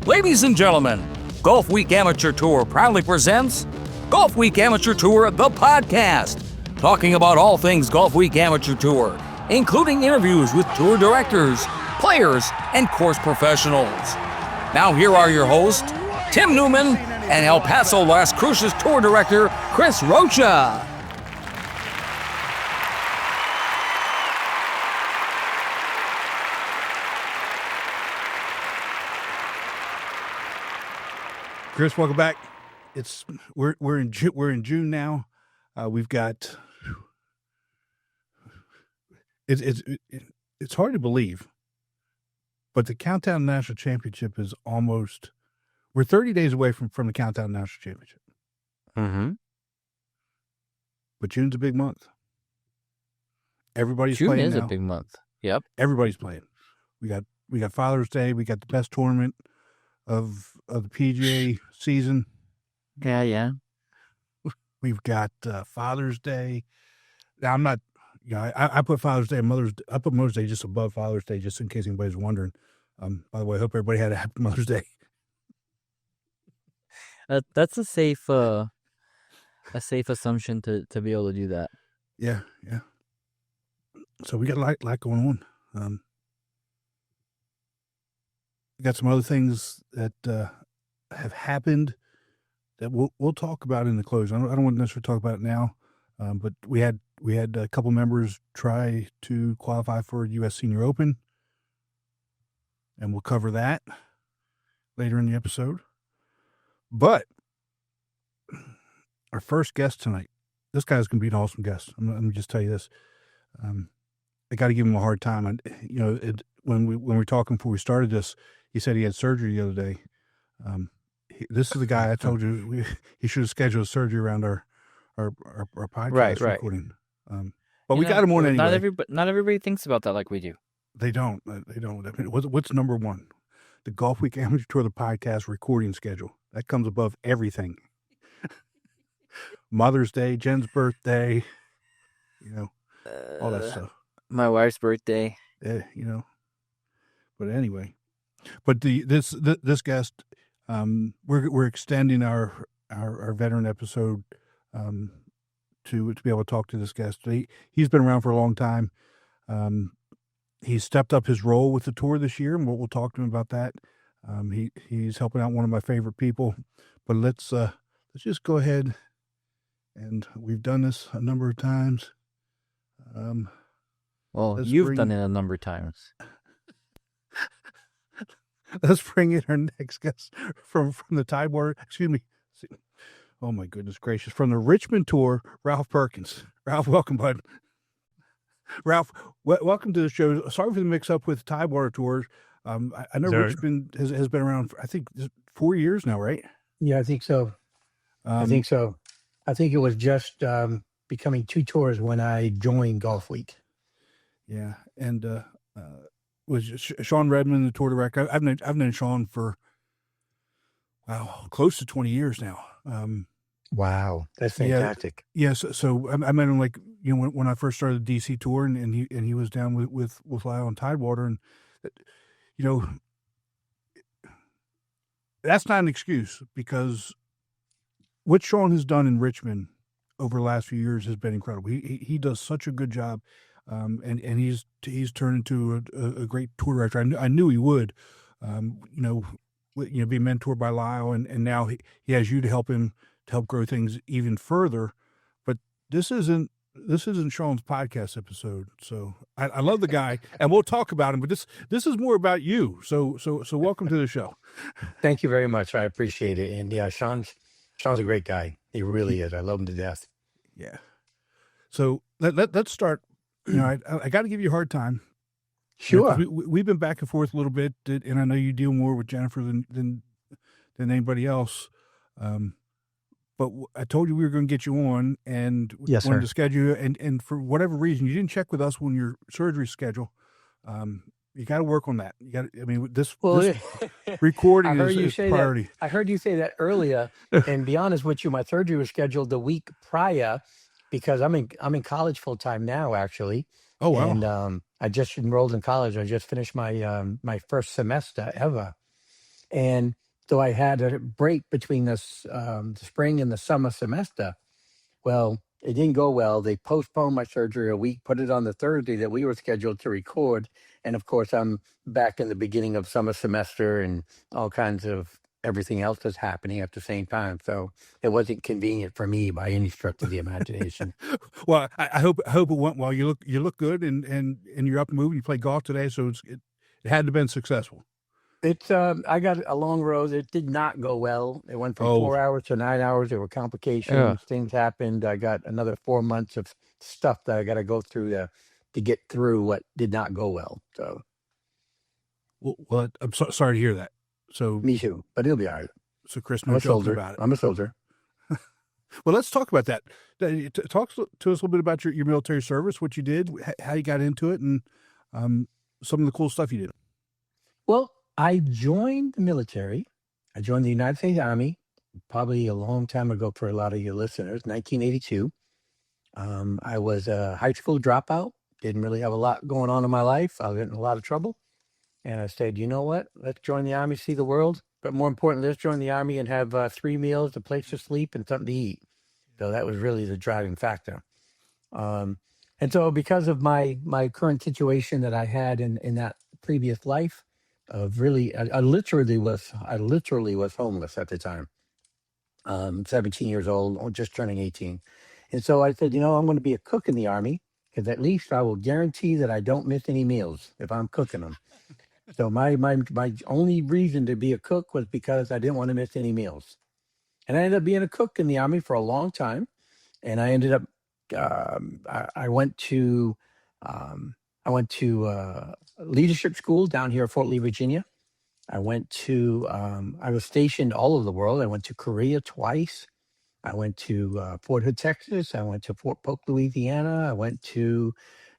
Ladies and gentlemen, Golfweek Amateur Tour proudly presents Golfweek Amateur Tour, the podcast, talking about all things Golfweek Amateur Tour, including interviews with tour directors, players, and course professionals. Now here are your hosts, Tim Newman and El Paso Las Cruces Tour Director, Chris Rocha. Chris, welcome back. We're in June now. We've got it's hard to believe, but the Countdown National Championship is almost. We're 30 days away from the Countdown National Championship. Mm-hmm. But June's a big month. Everybody's June playing is now. a big month. Yep. Everybody's playing. We got Father's Day. We got the best tournament of the PGA season. Yeah. We've got Father's Day. Now I'm not, I put Father's Day and I put Mother's Day just above Father's Day, just in case anybody's wondering. By the way, I hope everybody had a happy Mother's Day. That's a safe assumption to be able to do that. Yeah. So we got a lot going on. We got some other things that have happened that we'll talk about in the close. I don't want to necessarily talk about it now, but we had a couple members try to qualify for U.S. Senior Open, and we'll cover that later in the episode. But our first guest tonight, this guy's going to be an awesome guest. Let me just tell you this. I got to give him a hard time. When we were talking before we started this, he said he had surgery the other day. This is the guy I told you he should have scheduled surgery around our podcast recording. But we got him on anyway. Not everybody thinks about that like we do. They don't. I mean, what's number one? The Golfweek Amateur Tour, the podcast recording schedule. That comes above everything. Mother's Day, Jen's birthday, all that stuff. My wife's birthday. But anyway, this guest, we're extending our veteran episode to be able to talk to this guest. He's been around for a long time. He's stepped up his role with the tour this year, and we'll talk to him about that. He's helping out one of my favorite people. But let's just go ahead, and we've done this a number of times. Well, you've done it a number of times. Let's bring in our next guest from the Tidewater. Excuse me. Oh my goodness gracious! From the Richmond tour, Ralph Perkins. Ralph, welcome, bud. Ralph, welcome to the show. Sorry for the mix-up with Tidewater tours. I know Richmond has been around for, I think, 4 years now, right? Yeah, I think so. I think it was just becoming 2 tours when I joined Golf Week. Yeah, and was Sean Redmond the tour director? I've known Sean for close to 20 years now. Wow, that's fantastic. Yeah, so I met him when I first started the DC tour, and he was down with Lyle and Tidewater, and that's not an excuse, because what Sean has done in Richmond over the last few years has been incredible. He does such a good job. And he's turned into a great tour director. I knew he would, be mentored by Lyle, and now he has you to help grow things even further. But this isn't Sean's podcast episode. So I love the guy, and we'll talk about him. But this is more about you. So welcome to the show. Thank you very much. I appreciate it. And yeah, Sean's a great guy. He really is. I love him to death. Yeah. So let's start. I got to give you a hard time. Sure. We've been back and forth a little bit, and I know you deal more with Jennifer than anybody else. But I told you we were going to get you on, and yes, wanted sir. to schedule you, and for whatever reason, you didn't check with us when your surgery schedule. You got to work on that. This recording is priority. I heard you say that earlier, and be honest with you, my surgery was scheduled the week prior, because I'm in college full time now, actually. Oh wow! And I just enrolled in college. I just finished my my first semester ever, And so I had a break between this the spring and the summer semester. Well, it didn't go well. They postponed my surgery a week, put it on the Thursday that we were scheduled to record. And of course, I'm back in the beginning of summer semester and all kinds of everything else that's happening at the same time. So it wasn't convenient for me by any stretch of the imagination. Well, I hope it went well. You look good, and you're up and moving. You played golf today, so it had to have been successful. It's I got a long road. It did not go well. It went from 4 hours to 9 hours. There were complications. Yeah. Things happened. I got another 4 months of stuff that I got to go through to get through what did not go well. So Well, I'm sorry to hear that. So me too, but it'll be all right. So Chris I'm a knows soldier. about it. I'm a soldier. Well, let's talk about that. Talk to us a little bit about your military service, what you did, how you got into it, and some of the cool stuff you did. Well, I joined the military. I joined the United States Army probably a long time ago for a lot of your listeners, 1982. I was a high school dropout. Didn't really have a lot going on in my life. I was in a lot of trouble. And I said, you know what? Let's join the Army, see the world. But more importantly, let's join the Army and have 3 meals, a place to sleep, and something to eat. So that was really the driving factor. And so because of my current situation that I had in that previous life, of really, I literally was homeless at the time. 17 years old, just turning 18. And so I said, I'm going to be a cook in the Army because at least I will guarantee that I don't miss any meals if I'm cooking them. So my only reason to be a cook was because I didn't want to miss any meals. And I ended up being a cook in the Army for a long time. And I ended up, I went to leadership school down here at Fort Lee, Virginia. I was stationed all over the world. I went to Korea twice. I went to Fort Hood, Texas. I went to Fort Polk, Louisiana. I went to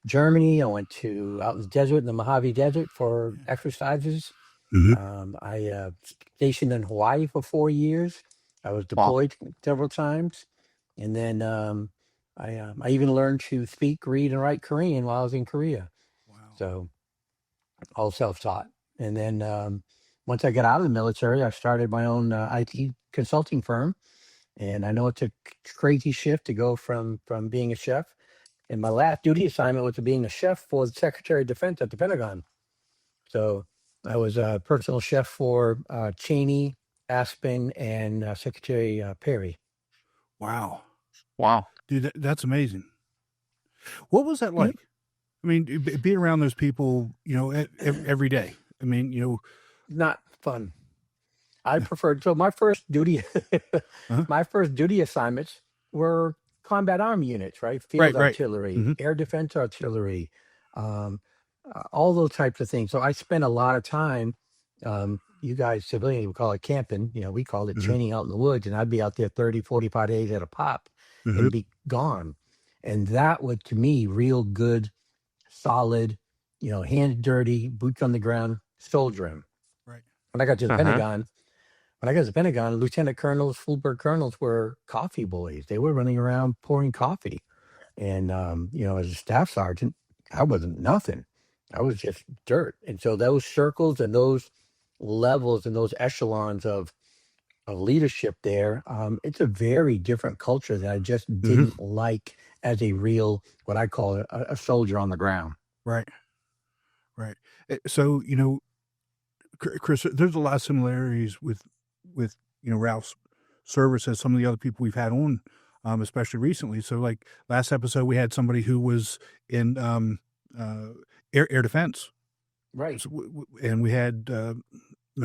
Germany. I went to out in the desert, in the Mojave Desert for exercises. Mm-hmm. I stationed in Hawaii for 4 years. I was deployed several times. And then I even learned to speak, read, and write Korean while I was in Korea. Wow. So all self-taught. And then once I got out of the military, I started my own IT consulting firm. And I know it's a crazy shift to go from being a chef. And my last duty assignment was to being a chef for the Secretary of Defense at the Pentagon. So I was a personal chef for Cheney, Aspen, and Secretary Perry. Wow. Dude, that's amazing. What was that like? I mean, being around those people, every day. I mean, not fun. I preferred, so my first duty, my first duty assignments were combat army units, right? Field artillery, Mm-hmm. air defense artillery, all those types of things. So I spent a lot of time, you guys civilians would call it camping, we called it training out in the woods, and I'd be out there 30, 45 days at a pop and be gone. And that was, to me, real good, solid, hands dirty, boots on the ground, soldiering. Right. When I got to the Pentagon, lieutenant colonels, full-bird colonels were coffee boys. They were running around pouring coffee. And, as a staff sergeant, I wasn't nothing. I was just dirt. And so those circles and those levels and those echelons of leadership there, it's a very different culture that I just didn't like as a real, what I call a soldier on the ground. Right. So, Chris, there's a lot of similarities with Ralph's service as some of the other people we've had on, especially recently. So, like last episode, we had somebody who was in air defense, right? So, and we had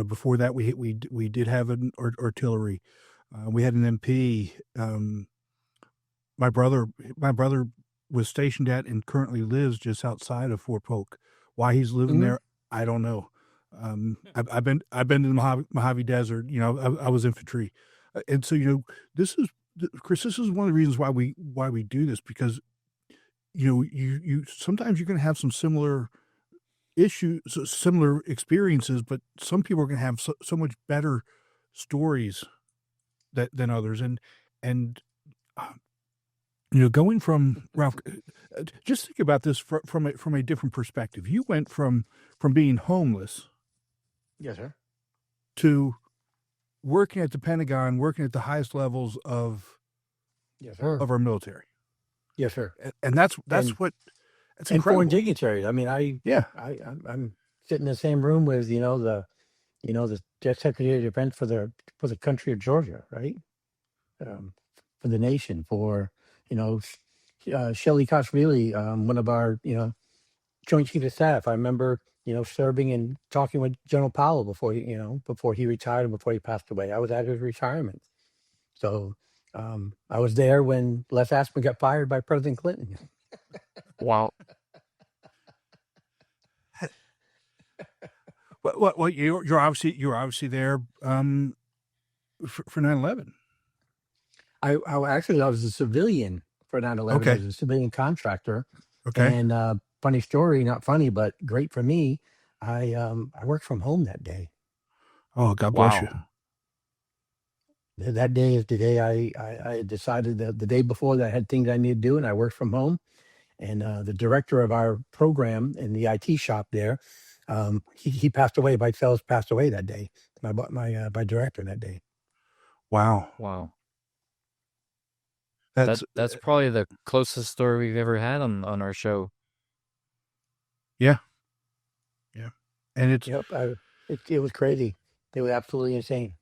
before that we did have an artillery. We had an MP. My brother was stationed at and currently lives just outside of Fort Polk. Why he's living there, I don't know. I've been to the Mojave Desert. I was infantry, and so this is, Chris. This is one of the reasons why we do this, because you sometimes you're going to have some similar issues, similar experiences, but some people are going to have so much better stories than others, and going from Ralph, just think about this from a different perspective. You went from being homeless. Yes, sir. to working at the Pentagon, working at the highest levels of Yes, sir. our military. Yes, sir. And that's And what that's and foreign incredible. dignitaries. I mean, Yeah. I'm sitting in the same room with the Secretary of Defense for the country of Georgia, right? For the nation, for Shelley Koshvili, one of our Joint Chief of Staff. I remember serving and talking with General Powell before he retired and before he passed away. I was at his retirement, so I was there when Les Aspin got fired by President Clinton. Wow. Well, you're obviously there for 9/11. I was a civilian for 9/11. Okay. I was a civilian contractor. Okay. And funny story, not funny, but great for me. I worked from home that day. Oh, God bless you. That day is the day I decided that the day before that I had things I needed to do, and I worked from home. And the director of our program in the IT shop there, he passed away. Mike Fells passed away that day. My director that day. Wow. That's probably the closest story we've ever had on our show. Yeah. And it's It was crazy. It was absolutely insane.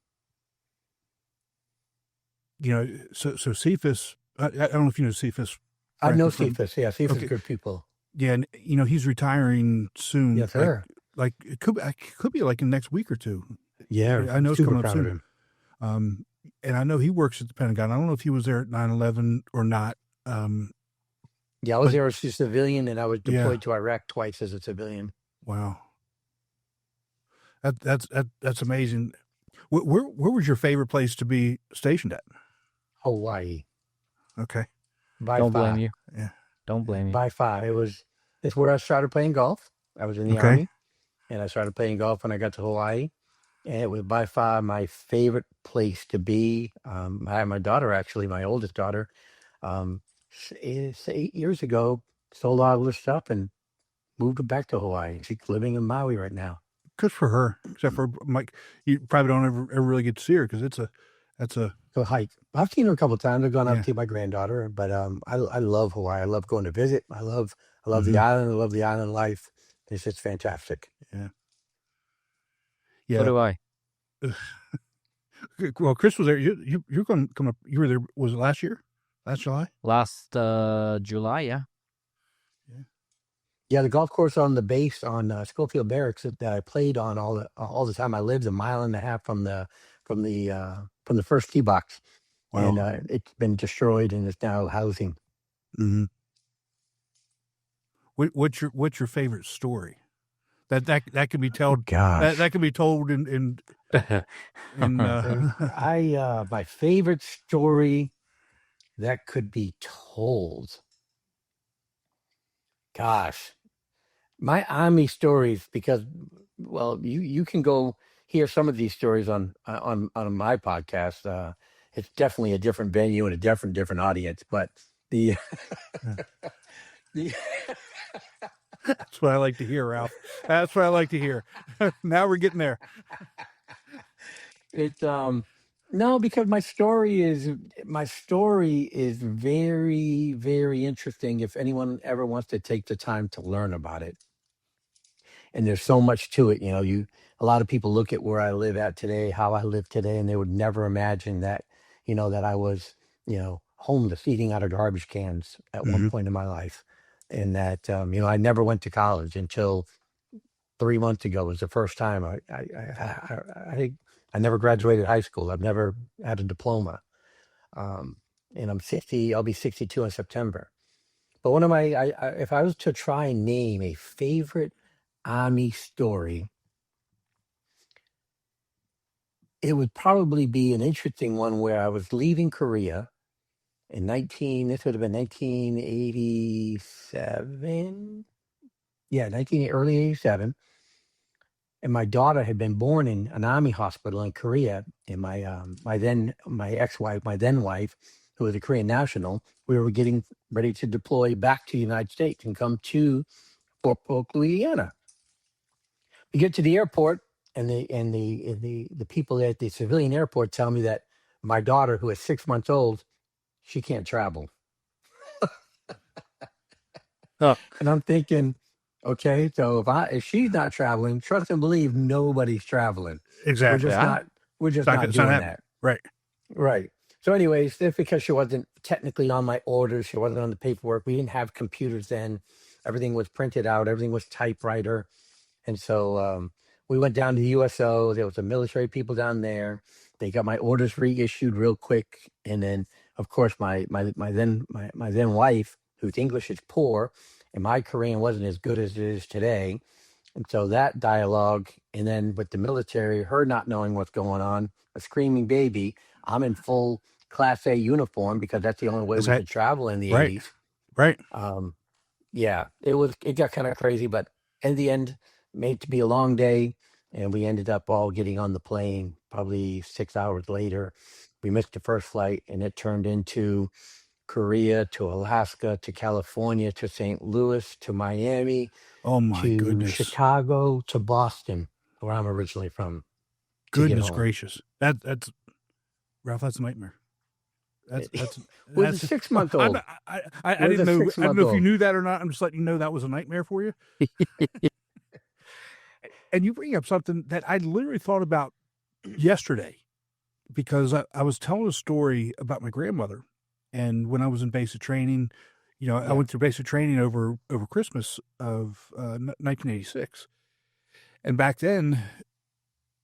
So Cephas, I don't know if you know Cephas. I know Franklin from- Cephas. Yeah, Cephas Okay. is good people. Yeah, and he's retiring soon. Yes, sir. Like it could be like in the next week or two. Yeah, I know it's super coming up proud of soon. him. And I know he works at the Pentagon. I don't know if he was there at 9/11 or not. Yeah, I was there as a civilian, and I was Yeah. deployed to Iraq twice as a civilian. Wow. That's amazing. Where was your favorite place to be stationed at? Hawaii. Okay. By Don't far. blame you. Yeah. Don't blame you. By far. It's where I started playing golf. I was in the Okay. Army, and I started playing golf when I got to Hawaii. And it was by far my favorite place to be. I had my daughter, actually, my oldest daughter, 8 years ago, sold all this stuff and moved back to Hawaii. She's living in Maui right now. Good for her. Except for Mike, you probably don't ever really get to see her because that's a Go hike. I've seen her a couple of times. I've gone Yeah. up to my granddaughter, but I love Hawaii. I love going to visit. I love Mhm. the island. I love the island life. It's just fantastic. Yeah. So do I. Well, Chris was there. You're going to come up. You were there. Was it last year? Last July? Last July, yeah. Yeah, the golf course on the base on Schofield Barracks that I played on all the time. I lived a mile and a half from the first tee box, Wow. and it's been destroyed and it's now housing. Mm-hmm. What's your favorite story? That can be told. Gosh, That can be told in my favorite story that could be told. Gosh, my Army stories, because you can go hear some of these stories on my podcast. It's definitely a different venue and a different audience, but the That's what I like to hear, Ralph. That's what I like to hear. Now we're getting there. It's no, because my story is very, very interesting if anyone ever wants to take the time to learn about it. And there's so much to it. A lot of people look at where I live at today, how I live today, and they would never imagine that, that I was, homeless, eating out of garbage cans at one point in my life. And that, I never went to college until 3 months ago was the first time I never graduated high school. I've never had a diploma. And I'm 60, I'll be 62 in September. But one of if I was to try and name a favorite Army story, it would probably be an interesting one where I was leaving Korea in this would have been 1987. Yeah, early 87. And my daughter had been born in an Army hospital in Korea. And my ex-wife, my then wife, who was a Korean national, we were getting ready to deploy back to the United States and come to Fort Polk, Louisiana. We get to the airport, and the people at the civilian airport tell me that my daughter, who is 6 months old, she can't travel. Oh, And I'm thinking, okay, so if she's not traveling, trust and believe nobody's traveling. We're Exactly. just yeah. not we're just It's not it's not doing happening. that. Right. Right. So, anyways, that's because she wasn't technically on my orders. She wasn't on the paperwork. We didn't have computers then. Everything was printed out. Everything was typewriter. And so we went down to the USO. There was some military people down there. They got my orders reissued real quick. And then, of course, my then wife, whose English is poor, and my Korean wasn't as good as it is today. And so that dialogue, and then with the military, her not knowing what's going on, a screaming baby. I'm in full Class A uniform because that's the only way Is we that could travel in the right? 80s. Right. Yeah, it got kind of crazy, but in the end, made it to be a long day, and we ended up all getting on the plane probably 6 hours later. We missed the first flight, and it turned into Korea to Alaska to California to St. Louis to Miami Oh my to goodness. Chicago to Boston, where I'm originally from, to get Goodness home. gracious. That's Ralph. That's a nightmare. That's With a that's. 6-month-old. I With didn't a know. I don't know if you 6-month-old. knew that or not. I'm just letting you know that was a nightmare for you. And you bring up something that I literally thought about yesterday because I was telling a story about my grandmother, and when I was in basic training, I Yeah. went through basic training over Christmas of 1986, and back then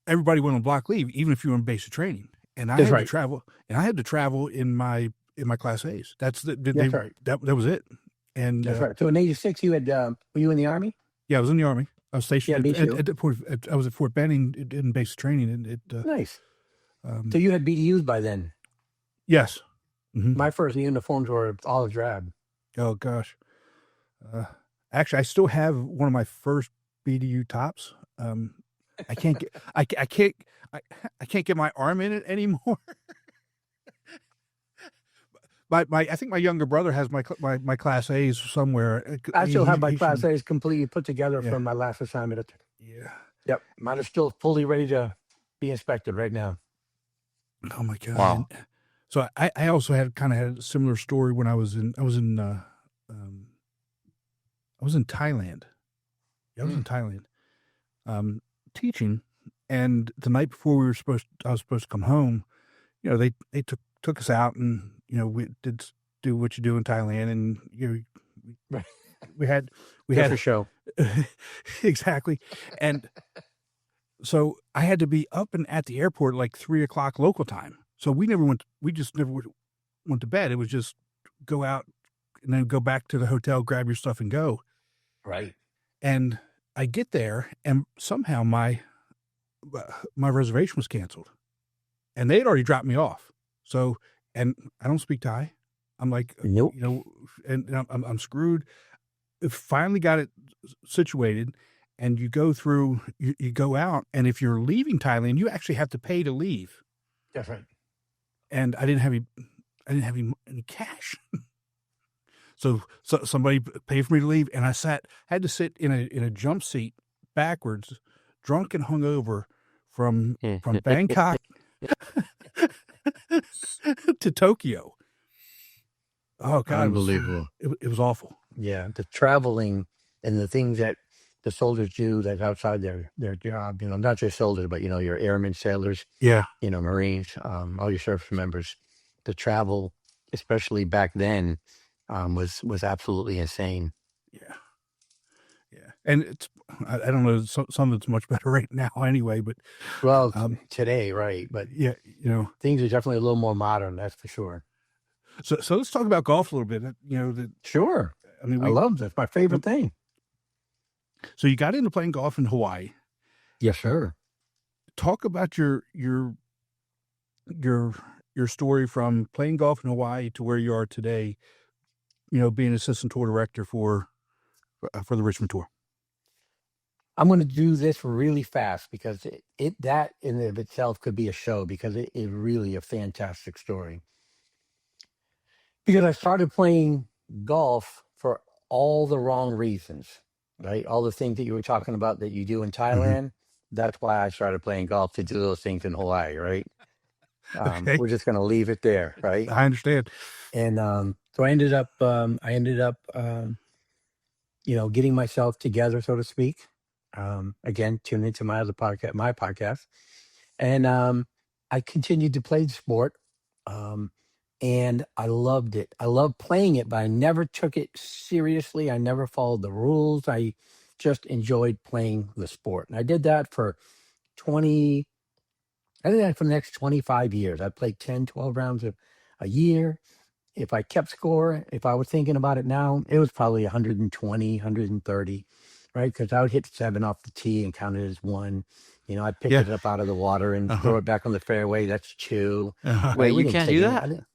everybody went on block leave, even if you were in basic training, and I That's had to right. travel, in my Class A's. That's That's right. that was it, and That's right. So in '86, you had were you in the Army? yeah, I was in the Army. I was Yeah, stationed me too. I was at Fort Benning in basic training, and Nice. So you had BDUs by then. yes. Mhm. My first uniforms were olive drab. Oh gosh. Actually, I still have one of my first BDU tops. I can't get I can't I can't get my arm in it anymore. I think my younger brother has my Class A's somewhere. I still have my He Class should, A's completely put together yeah, from my last assignment. yeah. Yep, mine are still fully ready to be inspected right now. Oh my God. Wow. And so I also had a similar story when I was in Thailand. Yeah, I was in Thailand, teaching, and the night before I was supposed to come home. They took us out, and we did do what you do in Thailand, and Right. we had Just for show. exactly, and so I had to be up and at the airport like 3:00 local time. So we just never went to bed. It was just go out and then go back to the hotel, grab your stuff, and go. Right. And I get there, and somehow my reservation was canceled, and they had already dropped me off. So, and I don't speak Thai. I'm like, Nope. and I'm screwed. Finally got it situated, and you go through, you go out, and if you're leaving Thailand, you actually have to pay to leave. That's right. And I didn't have any cash. So somebody paid for me to leave, and I had to sit in a jump seat backwards, drunk and hungover from Bangkok to Tokyo. Oh God, Unbelievable. It was awful. Yeah, the traveling and the things that the soldiers do that's outside their job, not just soldiers, but your airmen, sailors, Yeah, Marines, all your service members. The travel, especially back then, was absolutely insane. yeah, yeah. And I don't know, some that's much better right now anyway. But Well, today, right? But yeah, things are definitely a little more modern, that's for sure. So let's talk about golf a little bit. Sure. I mean, I love this. My favorite thing. So you got into playing golf in Hawaii. Yes, sir. Talk about your story from playing golf in Hawaii to where you are today. Being assistant tour director for the Richmond Tour. I'm going to do this really fast because that in and of itself could be a show because it is really a fantastic story. Because I started playing golf for all the wrong reasons, right? All the things that you were talking about that you do in Thailand, that's why I started playing golf to do those things in Hawaii, right? Okay, We're just going to leave it there, right? I understand. And so I ended up, getting myself together, so to speak. Again, tune into my podcast, and I continued to play the sport, um, and I loved it. I loved playing it, but I never took it seriously. I never followed the rules. I just enjoyed playing the sport, and I did that for 20. I did that for the next 25 years. I played 10, 12 rounds a year. If I kept score, if I was thinking about it now, it was probably 120, 130, right? Because I would hit 7 off the tee and count it as 1. I'd pick Yeah. it up out of the water and Uh-huh. throw it back on the fairway. That's 2. Uh-huh. Wait, Right? We you didn't can't take do any. that?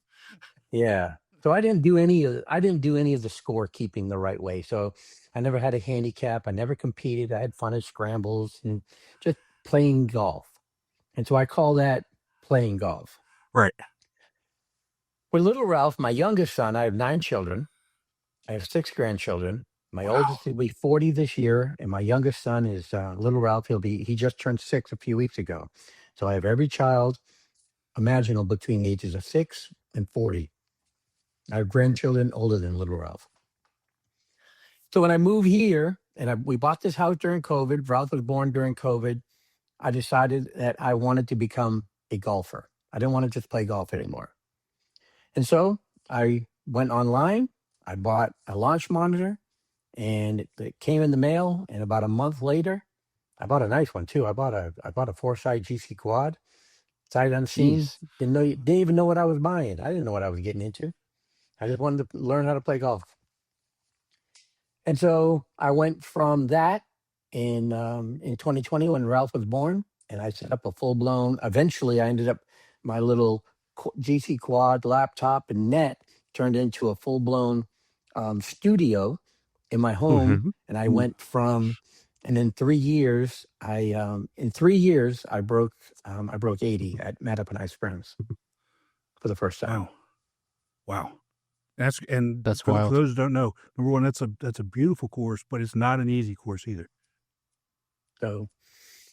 Yeah. So I didn't do any of the score keeping the right way. So I never had a handicap. I never competed. I had fun at scrambles and just playing golf. And so I call that playing golf. Right. With little Ralph, my youngest son, I have 9 children. I have 6 grandchildren. My Wow. oldest will be 40 this year, and my youngest son is little Ralph. He just turned 6 a few weeks ago. So I have every child imaginable between the ages of 6 and 40. I have grandchildren older than little Ralph. So when I moved here, and we bought this house during COVID, Ralph was born during COVID, I decided that I wanted to become a golfer. I didn't want to just play golf anymore. And so I went online, I bought a launch monitor, and it came in the mail. And about a month later, I bought a nice one too. I bought a Foresight GC quad, sight unseen. Jeez. Didn't even know what I was buying. I didn't know what I was getting into. I just wanted to learn how to play golf. And so I went from that in 2020 when Ralph was born, and I set up a full blown. Eventually, I ended up my little GC quad laptop and net turned into a full blown studio in my home, Mhm. and I went from. And in 3 years, I broke 80 at Mattapani Springs for the first time. Wow. Wow. That's For wild. those who don't know, number one, that's a beautiful course, but it's not an easy course either. So,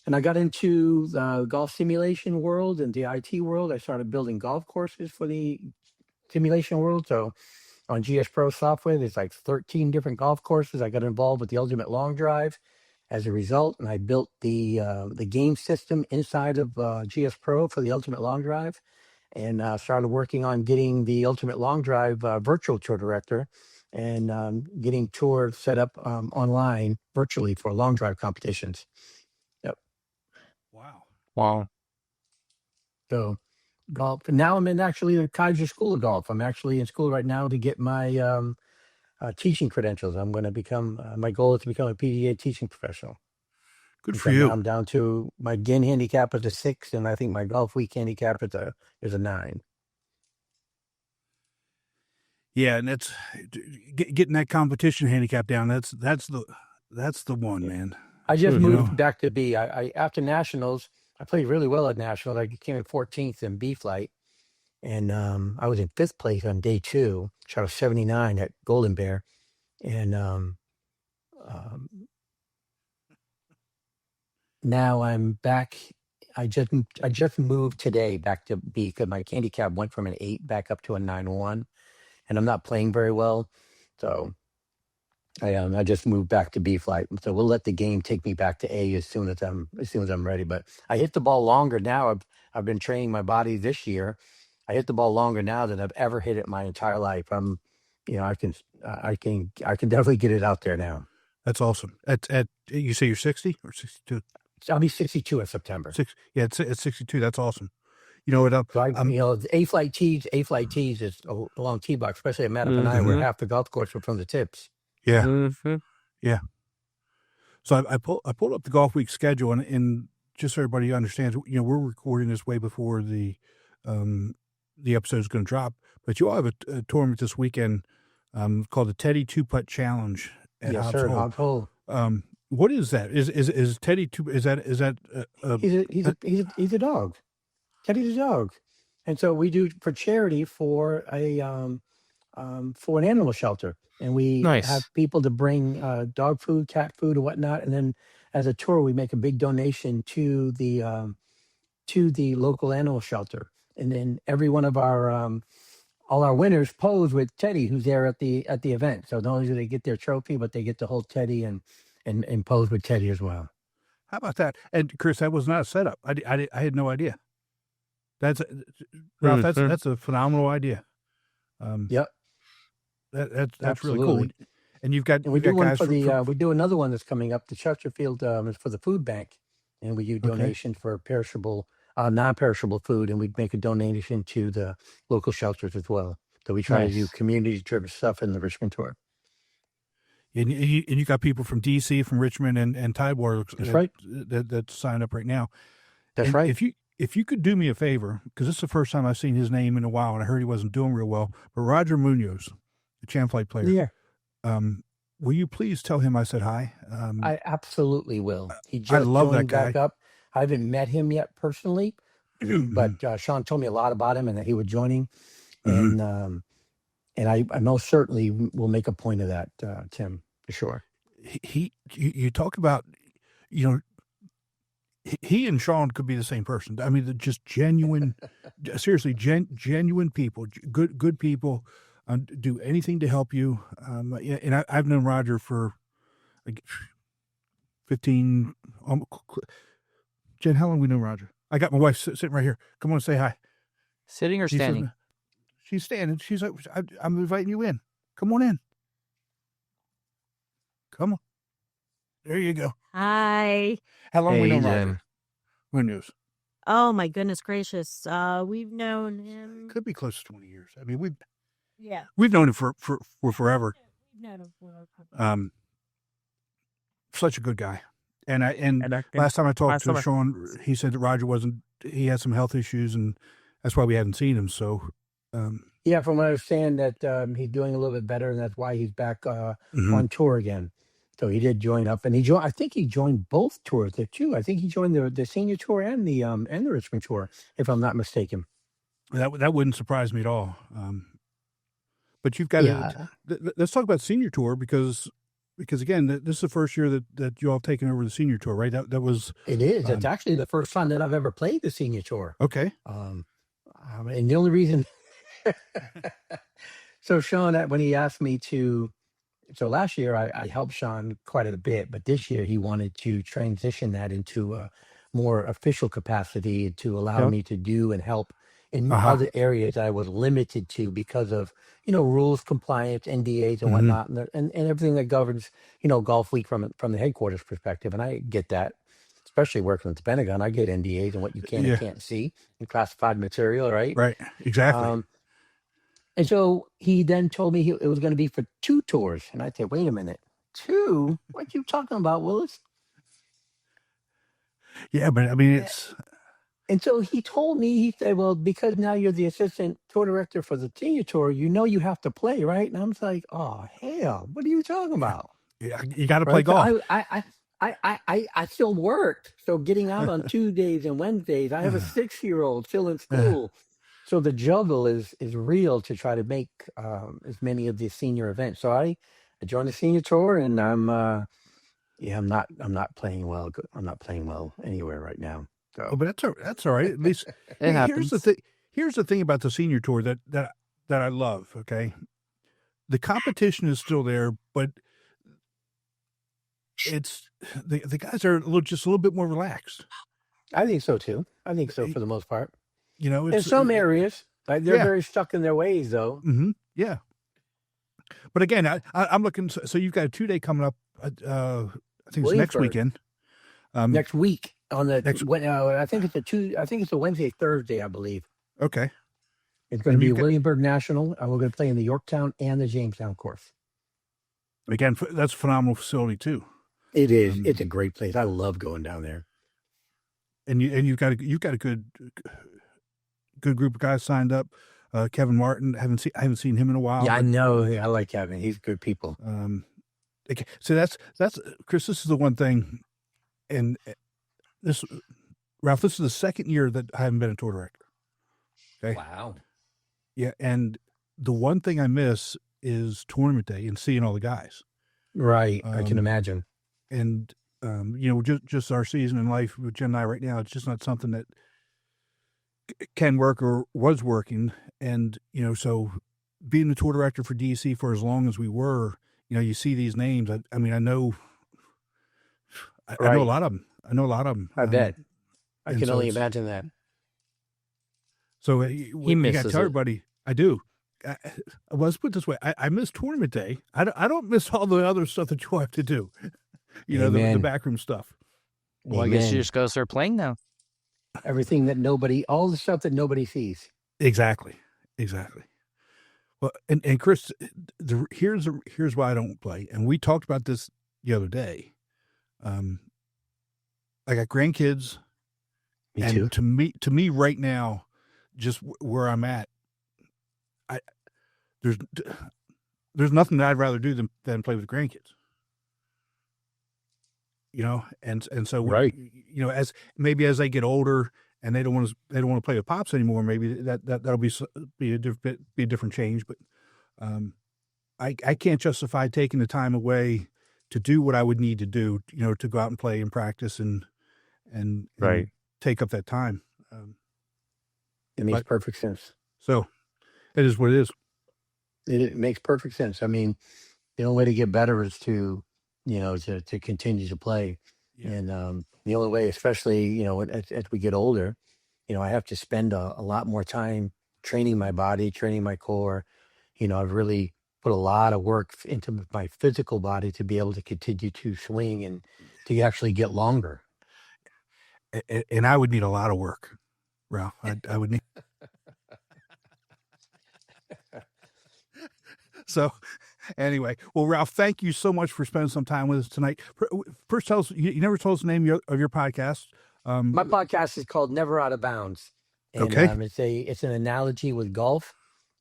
and I got into the golf simulation world and the IT world. I started building golf courses for the simulation world. So on GS Pro software, there's like 13 different golf courses. I got involved with the Ultimate Long Drive as a result, and I built the game system inside of GS Pro for the Ultimate Long Drive, and started working on getting the Ultimate Long Drive virtual tour director, and getting tours set up online virtually for long drive competitions. Yep. Wow. Wow. So golf. And now I'm in actually the Kaiser School of Golf. I'm actually in school right now to get my teaching credentials. I'm going to become. My goal is to become a PGA teaching professional. Good for Because now you. I'm down to my GIN handicap is a 6, and I think my Golfweek handicap is a 9. Yeah, and that's getting that competition handicap down. That's the one, Yeah. man. I just Mhm. moved back to B. I after nationals, I played really well at nationals. I came in 14th in B flight, and I was in 5th place on day 2. Shot a 79 at Golden Bear, and um, now I'm back. I just moved today back to B because my handicap went from an 8 back up to a 9-1, and I'm not playing very well, so I just moved back to B flight. So we'll let the game take me back to A as soon as I'm ready. But I hit the ball longer now. I've been training my body this year. I hit the ball longer now than I've ever hit it my entire life. I can definitely get it out there now. That's awesome. At you say you're 60 or 62? I'll be 62 in September. Yeah, it's 62. That's awesome. You know what? So the A flight tees is a long tee box, especially at Mattapani, where Mhm. half the golf course are from the tips. Yeah, Mhm. yeah. So I pulled up the Golf Week schedule, and just so everybody understands, we're recording this way before the episode is going to drop. But you all have a tournament this weekend called the Teddy Two Putt Challenge at Yes, Hobbs sir. Hole. Hobbs Hole. What is that? Is Teddy Two? Is that He's a dog. Teddy's a dog, and so we do for charity for an animal shelter, and we Nice. have people to bring dog food, cat food, or whatnot, and then as a tour, we make a big donation to the local animal shelter, and then every one of our all our winners pose with Teddy, who's there at the event. So not only do they get their trophy, but they get to hold Teddy and pose with Teddy as well. How about that? And Chris, that was not a setup. I had no idea. That's Ralph. That's a phenomenal idea. Yep, that's really cool. And you've got, and we you've do got one guys for the we do another one that's coming up. The Chesterfield is for the food bank, and we do donations for perishable, non-perishable food, and we make a donation to the local shelters as well. So we try to do community-driven stuff in the Richmond tour. And you got people from DC, from Richmond, and Tidewater. That's right. That signed up right now. That's and right. If you could do me a favor, because this is the first time I've seen his name in a while, and I heard he wasn't doing real well. But Roger Munoz, the Champ Flight player. Yeah. Will you please tell him I said hi? I absolutely will. He just I love that joined back guy. up. I haven't met him yet personally, but Sean told me a lot about him and that he was joining, and I most certainly will make a point of that, Tim, for sure. You talk about, he and Sean could be the same person. I mean, they're just genuine, seriously, genuine people, good people. Do anything to help you. And I've known Roger for like 15. Jen, how long have we known Roger? I got my wife sitting right here. Come on, say hi. Sitting or standing? She's standing. She's like, I'm inviting you in. Come on in. Come on. There you go. Hi. How long have we known Jen. Roger? Who knows? Oh my goodness gracious. We've known him. Could be close to 20 years. I mean, Yeah. we've known him for forever. We've known him for a couple. Such a good guy. And last time I talked to Sean, he said that Roger he had some health issues, and that's why we hadn't seen him. So, Yeah, from what I understand, that he's doing a little bit better, and that's why he's back on tour again. So he did join up, and I think he joined both tours there too. I think he joined the senior tour and the Richmond tour, if I'm not mistaken. that wouldn't surprise me at all. But you've got let's talk about senior tour because again, this is the first year that you all have taken over the senior tour, right? That was It is. It's actually the first time that I've ever played the senior tour. okay. And the only reason, so Sean, when he asked me to, so last year I helped Sean quite a bit, but this year he wanted to transition that into a more official capacity to allow me to do and help in other areas I was limited to because of, rules, compliance, NDAs and whatnot, and everything that governs, Golfweek from the headquarters perspective. And I get that, especially working at the Pentagon. I get NDAs and what you can and can't see in classified material, right? Right, exactly. And so he then told me it was going to be for 2 tours. And I said, wait a minute, 2? What you talking about, Willis? Yeah, but I mean, it's... And so he told me, he said, well, because now you're the assistant tour director for the senior tour, you have to play, right? And I'm like, oh, hell, what are you talking about? Yeah, you got to play golf. I still worked. So getting out on Tuesdays and Wednesdays, I have a 6-year-old still in school. So the juggle is real to try to make as many of the senior events. So I joined the senior tour, and I'm not playing well. I'm not playing well anywhere right now. So. Oh, but that's all right. At least here's the thing. Here's the thing about the senior tour that I love. Okay, the competition is still there, but it's the guys are just a little bit more relaxed. I think so too. I think so for the most part. In some areas, they're very stuck in their ways, though. Mm-hmm. Yeah. But again, I'm looking. So you've got a 2-day coming up. I think it's next weekend. Next week on the I think it's a Wednesday, Thursday, I believe. Okay. It's going to be Williamsburg National. We're going to play in the Yorktown and the Jamestown course. Again, that's a phenomenal facility too. It is. It's a great place. I love going down there. And you've got a good group of guys signed up. Kevin Martin, I haven't seen him in a while. Yeah, I know. I like Kevin. He's good people. So that's Chris. This is the one thing, and Ralph. This is the second year that I haven't been a tour director. Okay. Wow. Yeah, and the one thing I miss is tournament day and seeing all the guys. Right, I can imagine. And just our season in life with Jen and I right now, it's just not something that can work or was working. And, so being the tour director for DC for as long as we were, you see these names. I mean, I know a lot of them. I bet. I and can so only it's- imagine that. So we got to misses tell it. everybody, I do. Let's put it this way. I miss tournament day. I don't miss all the other stuff that you have to do. The Amen. backroom stuff. Well, I guess you Amen. just gotta start playing now. Everything that all the stuff that nobody sees. Exactly. Well, and Chris, here's why I don't play. And we talked about this the other day. I got grandkids. Me and too. to me right now, just where I'm at, there's nothing that I'd rather do than play with grandkids. And so Right. as they get older and they don't want to play with pops anymore, maybe that'll be a different change. But I can't justify taking the time away to do what I would need to do, to go out and play and practice and Right. take up that time. It makes perfect sense. So it is what it is. It makes perfect sense. I mean, the only way to get better is to continue to play. Yeah. And the only way, especially, as we get older, I have to spend a lot more time training my body, training my core. I've really put a lot of work into my physical body to be able to continue to swing and to actually get longer. And I would need a lot of work, Ralph. I would need. So anyway, well, Ralph, thank you so much for spending some time with us tonight. First, tell us, you never told us the name of your podcast. My podcast is called Never Out of Bounds. And Okay. It's an analogy with golf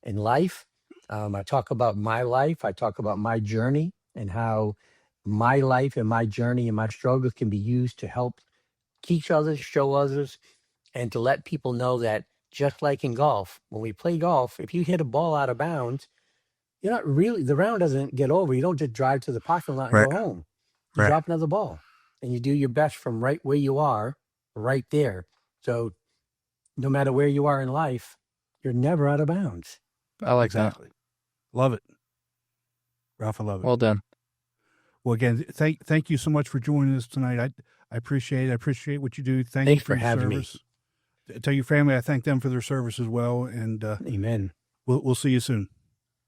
and life. I talk about my life. I talk about my journey and how my life and my journey and my struggles can be used to help teach others, show others, and to let people know that just like in golf, when we play golf, if you hit a ball out of bounds, you're not really, the round doesn't get over. You don't just drive to the parking lot and Right. go home. You Right. drop another ball and you do your best from right where you are, right there. So no matter where you are in life, you're never out of bounds. I like Exactly. Love it. Ralph, I love that. it. Well done. Well, again, thank you so much for joining us tonight. I appreciate it. I appreciate what you do. Thank Thanks you for for your having me. service. Tell your family I thank them for their service as well. And Amen. we'll see you soon.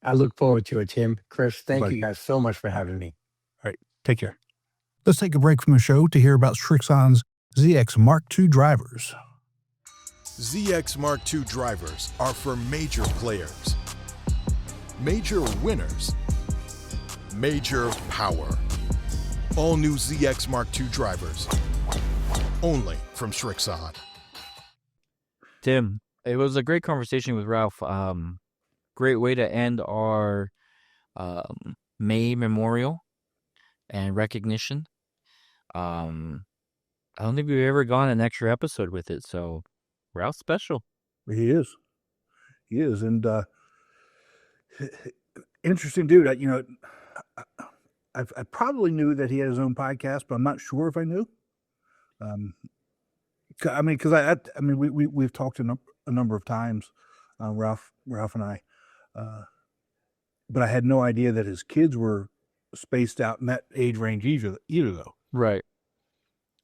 I look forward to it, Tim. Chris, thank Buddy. you guys so much for having me. All right. Take care. Let's take a break from the show to hear about Srixon's ZX Mark II drivers. ZX Mark II drivers are for major players, major winners, major power. All new ZX Mark II drivers, only from Srixon. Tim, it was a great conversation with Ralph. Great way to end our May memorial and recognition. I don't think we've ever gone an extra episode with it, so Ralph's special. He is. And interesting dude. I probably knew that he had his own podcast, but I'm not sure if I knew. Because we've talked a number of times, Ralph and I, but I had no idea that his kids were spaced out in that age range either though. Right.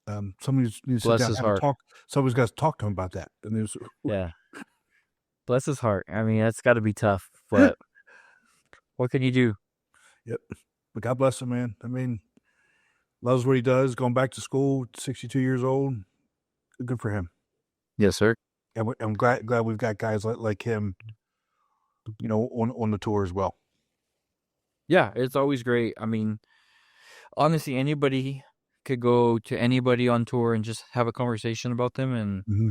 Somebody needs to Bless sit down his and have a heart. talk. Somebody's got to talk to him about that. And there's Yeah. Bless his heart. I mean, that's got to be tough, but what can you do? Yep. But God bless him, man. I mean, loves what he does. Going back to school, 62 years old. Good for him. Yes, sir. And I'm glad we've got guys like him, on the tour as well. Yeah, it's always great. I mean, honestly, anybody could go to anybody on tour and just have a conversation about them, and Mm-hmm.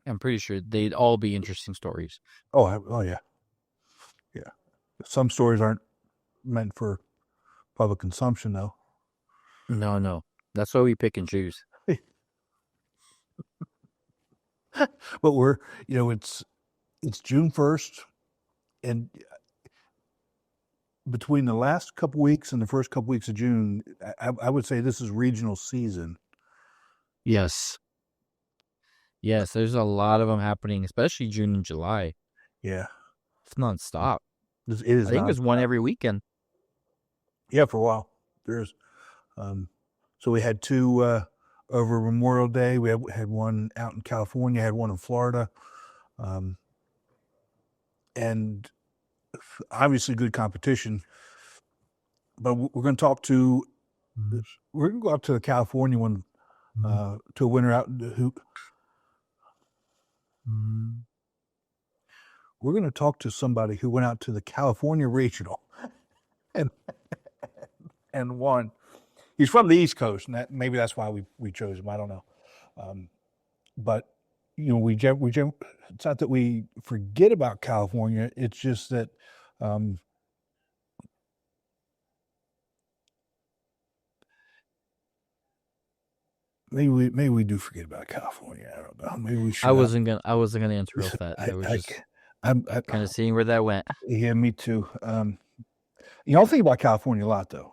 I'm pretty sure they'd all be interesting stories. Oh yeah. Yeah. Some stories aren't meant for public consumption, though. No. That's why we pick and choose. But we're, it's June 1st, and between the last couple weeks and the first couple weeks of June, I would say this is regional season. Yes. Yes, there's a lot of them happening, especially June and July. Yeah, It's nonstop. it is. I think there's one every weekend. Yeah, for a while there's. So we had two over Memorial Day. We had one out in California. Had one in Florida, and obviously good competition. But we're going to talk to. We're going to go out to the California one, to a winner out who. We're going to talk to somebody who went out to the California Regional and won. He's from the East Coast, and maybe that's why we chose him. I don't know. But, it's not that we forget about California. It's just that maybe we do forget about California. I don't know. Maybe we should. I wasn't gonna interrupt that. I was just kind of seeing where that went. Yeah, me too. I'll think about California a lot, though.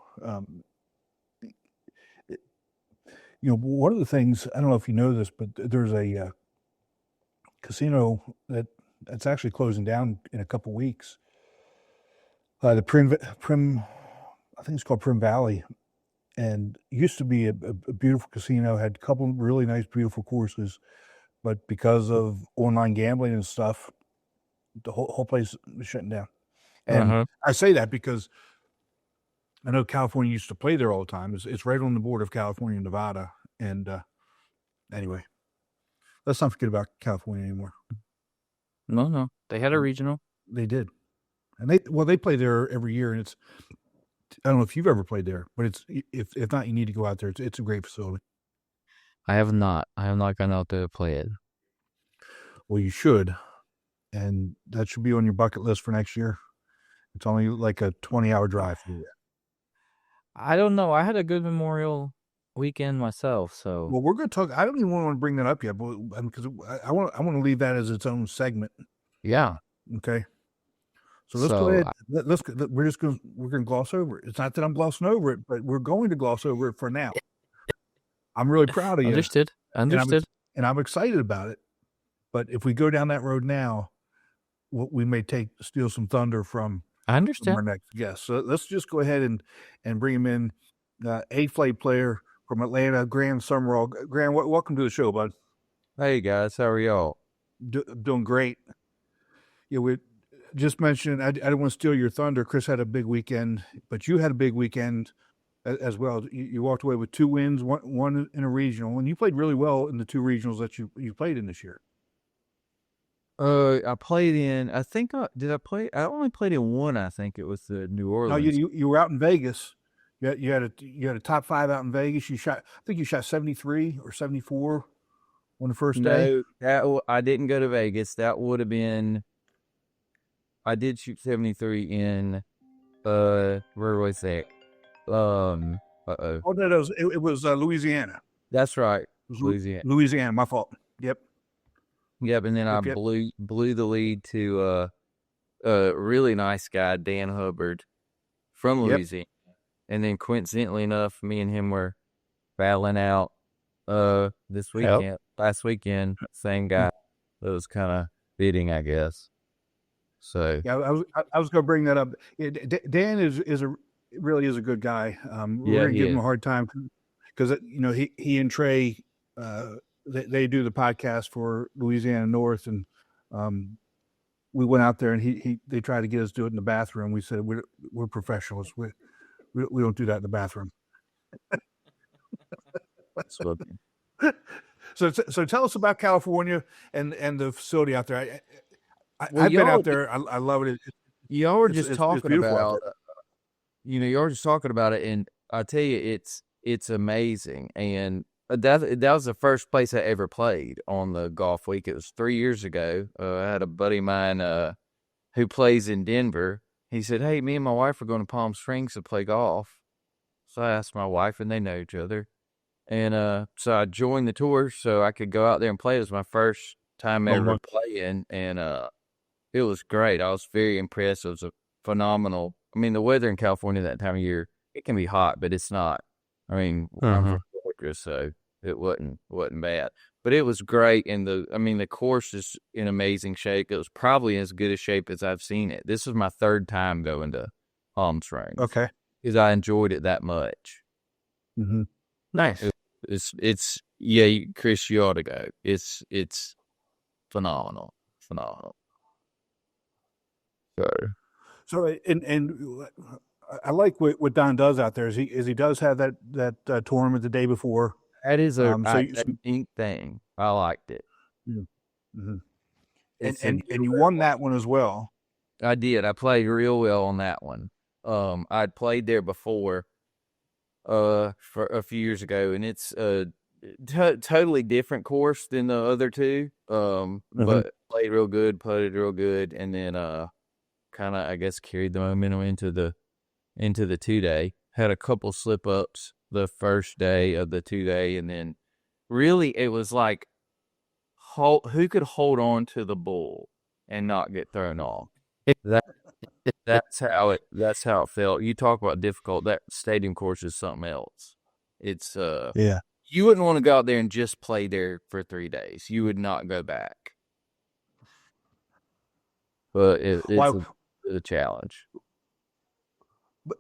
One of the things, I don't know if you know this, but there's a casino that's actually closing down in a couple weeks. The Prim, I think it's called Prim Valley, and it used to be a beautiful casino, had a couple really nice, beautiful courses, but because of online gambling and stuff, the whole place is shutting down. And I say that because I know California used to play there all the time. It's right on the border of California and Nevada. And anyway, let's not forget about California anymore. No. They had a regional. They did. And they play there every year. And I don't know if you've ever played there, but if not, you need to go out there. It's a great facility. I have not gone out there to play it. Well, you should. And that should be on your bucket list for next year. It's only like a 20-hour drive for you. I don't know. I had a good Memorial weekend myself, so. Well, we're going to talk. I don't even want to bring that up yet, but because I want to leave that as its own segment. Yeah. Okay. So let's go ahead. We're going to gloss over it. It's not that I'm glossing over it, but we're going to gloss over it for now. I'm really proud of you. Understood. And I'm excited about it. But if we go down that road now, we may steal some thunder from. I understand. Our next guest. So let's just go ahead and bring him in. A-flight player from Atlanta, Gran Sumrall. Gran, welcome to the show, bud. Hey, guys. How are y'all? Doing great. Yeah, we just mentioned, I didn't want to steal your thunder. Chris had a big weekend, but you had a big weekend as well. You walked away with 2 wins, one in a regional, and you played really well in the 2 regionals that you played in this year. I played in. I think did I play? I only played in one. I think it was the New Orleans. No, you were out in Vegas. You had a top 5 out in Vegas. I think you shot 73 or 74 on the first day. No, I didn't go to Vegas. That would have been. I did shoot 73 in. Where was that? Oh no, it was Louisiana. That's right, Louisiana. Louisiana, my fault. Yep. Yep, and then I blew the lead to a really nice guy, Dan Hubbard, from Louisiana. And then coincidentally enough, me and him were battling out this weekend. Last weekend, same guy. It was kind of fitting, I guess. So yeah, I was going to bring that up. Yeah, Dan really is a good guy. We're going to give him a hard time because he and Trey. They do the podcast for Louisiana North, and we went out there and they tried to get us to do it in the bathroom. We said we're professionals. We don't do that in the bathroom. So tell us about California and the facility out there. I've been out there. I love it. Y'all were just talking about, y'all were just talking about it, and I tell you, it's amazing. And that was the first place I ever played on the Golfweek. It was 3 years ago. I had a buddy of mine who plays in Denver. He said, "Hey, me and my wife are going to Palm Springs to play golf." So I asked my wife, and they know each other. And so I joined the tour so I could go out there and play. It was my first time ever playing, and it was great. I was very impressed. It was a phenomenal I mean, the weather in California that time of year, it can be hot, but it's not. I mean, I'm from Georgia, so it wasn't bad. But it was great, and the course is in amazing shape. It was probably as good a shape as I've seen it. This was my third time going to Palm Springs. Okay. Because I enjoyed it that much. Mm-hmm. Nice. It's Chris, you ought to go. It's phenomenal. So and I like what Don does out there. Is he does have that tournament the day before. That is a so neat thing. I liked it. Mm-hmm. And you won that one as well. I did. I played real well on that one. I'd played there before, for a few years ago, and it's a totally different course than the other two. But played real good, putted real good, and then kind of, I guess, carried the momentum into the 2-day. Had a couple slip ups the first day of the 2-day, and then really it was like who could hold on to the bull and not get thrown off. That's how it felt. You talk about difficult. That stadium course is something else. It's you wouldn't want to go out there and just play there for 3 days. You would not go back. But it's a challenge. But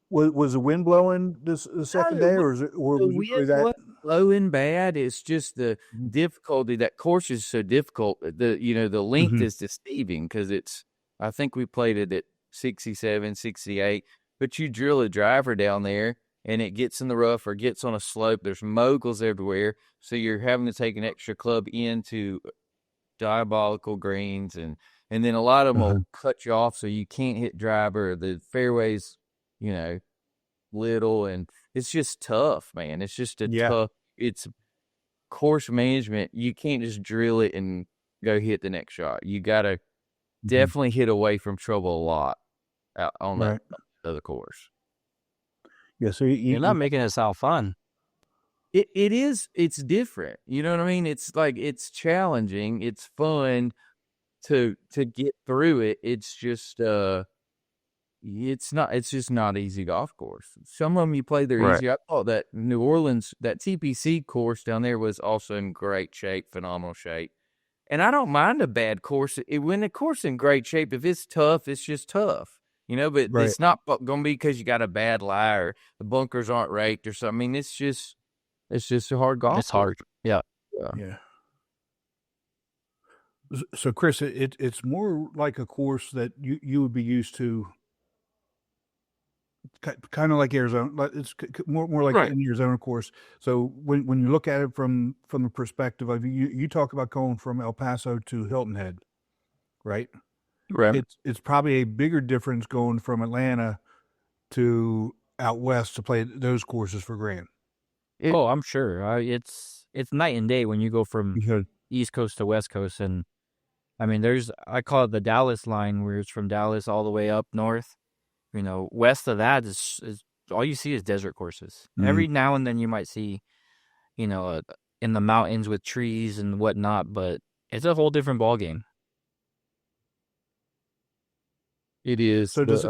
was the wind blowing the second day, or was that blowing bad? It's just the difficulty. That course is so difficult. The length is deceiving because I think we played it at 67, 68, but you drill a driver down there and it gets in the rough or gets on a slope. There's moguls everywhere, so you're having to take an extra club into diabolical greens, and then a lot of them will cut you off so you can't hit driver. The fairways, little, and it's just tough, man. It's just tough. It's course management. You can't just drill it and go hit the next shot. You got to definitely hit away from trouble a lot out on that other course. Yeah, so you're not making it sound fun. It is. It's different. You know what I mean? It's like it's challenging. It's fun to get through it. It's just it's just not easy golf course. Some of them you play they're easy. I thought that New Orleans, that TPC course down there was also in great shape, phenomenal shape. And I don't mind a bad course. When the course in great shape, if it's tough, it's just tough. But it's not going to be because you got a bad lie or the bunkers aren't raked or something. I mean, it's just a hard golf. It's hard. Yeah. So, Chris, it's more like a course that you would be used to, kind of like Arizona. It's more like an Arizona course. So when you look at it from the perspective of you talk about going from El Paso to Hilton Head, right? Right. It's probably a bigger difference going from Atlanta to out west to play those courses for Gran. I'm sure. It's night and day when you go from East Coast to West Coast, and I mean, I call it the Dallas line, where it's from Dallas all the way up north. West of that is all you see is desert courses. Every now and then you might see, in the mountains with trees and whatnot, but it's a whole different ball game. It is. So this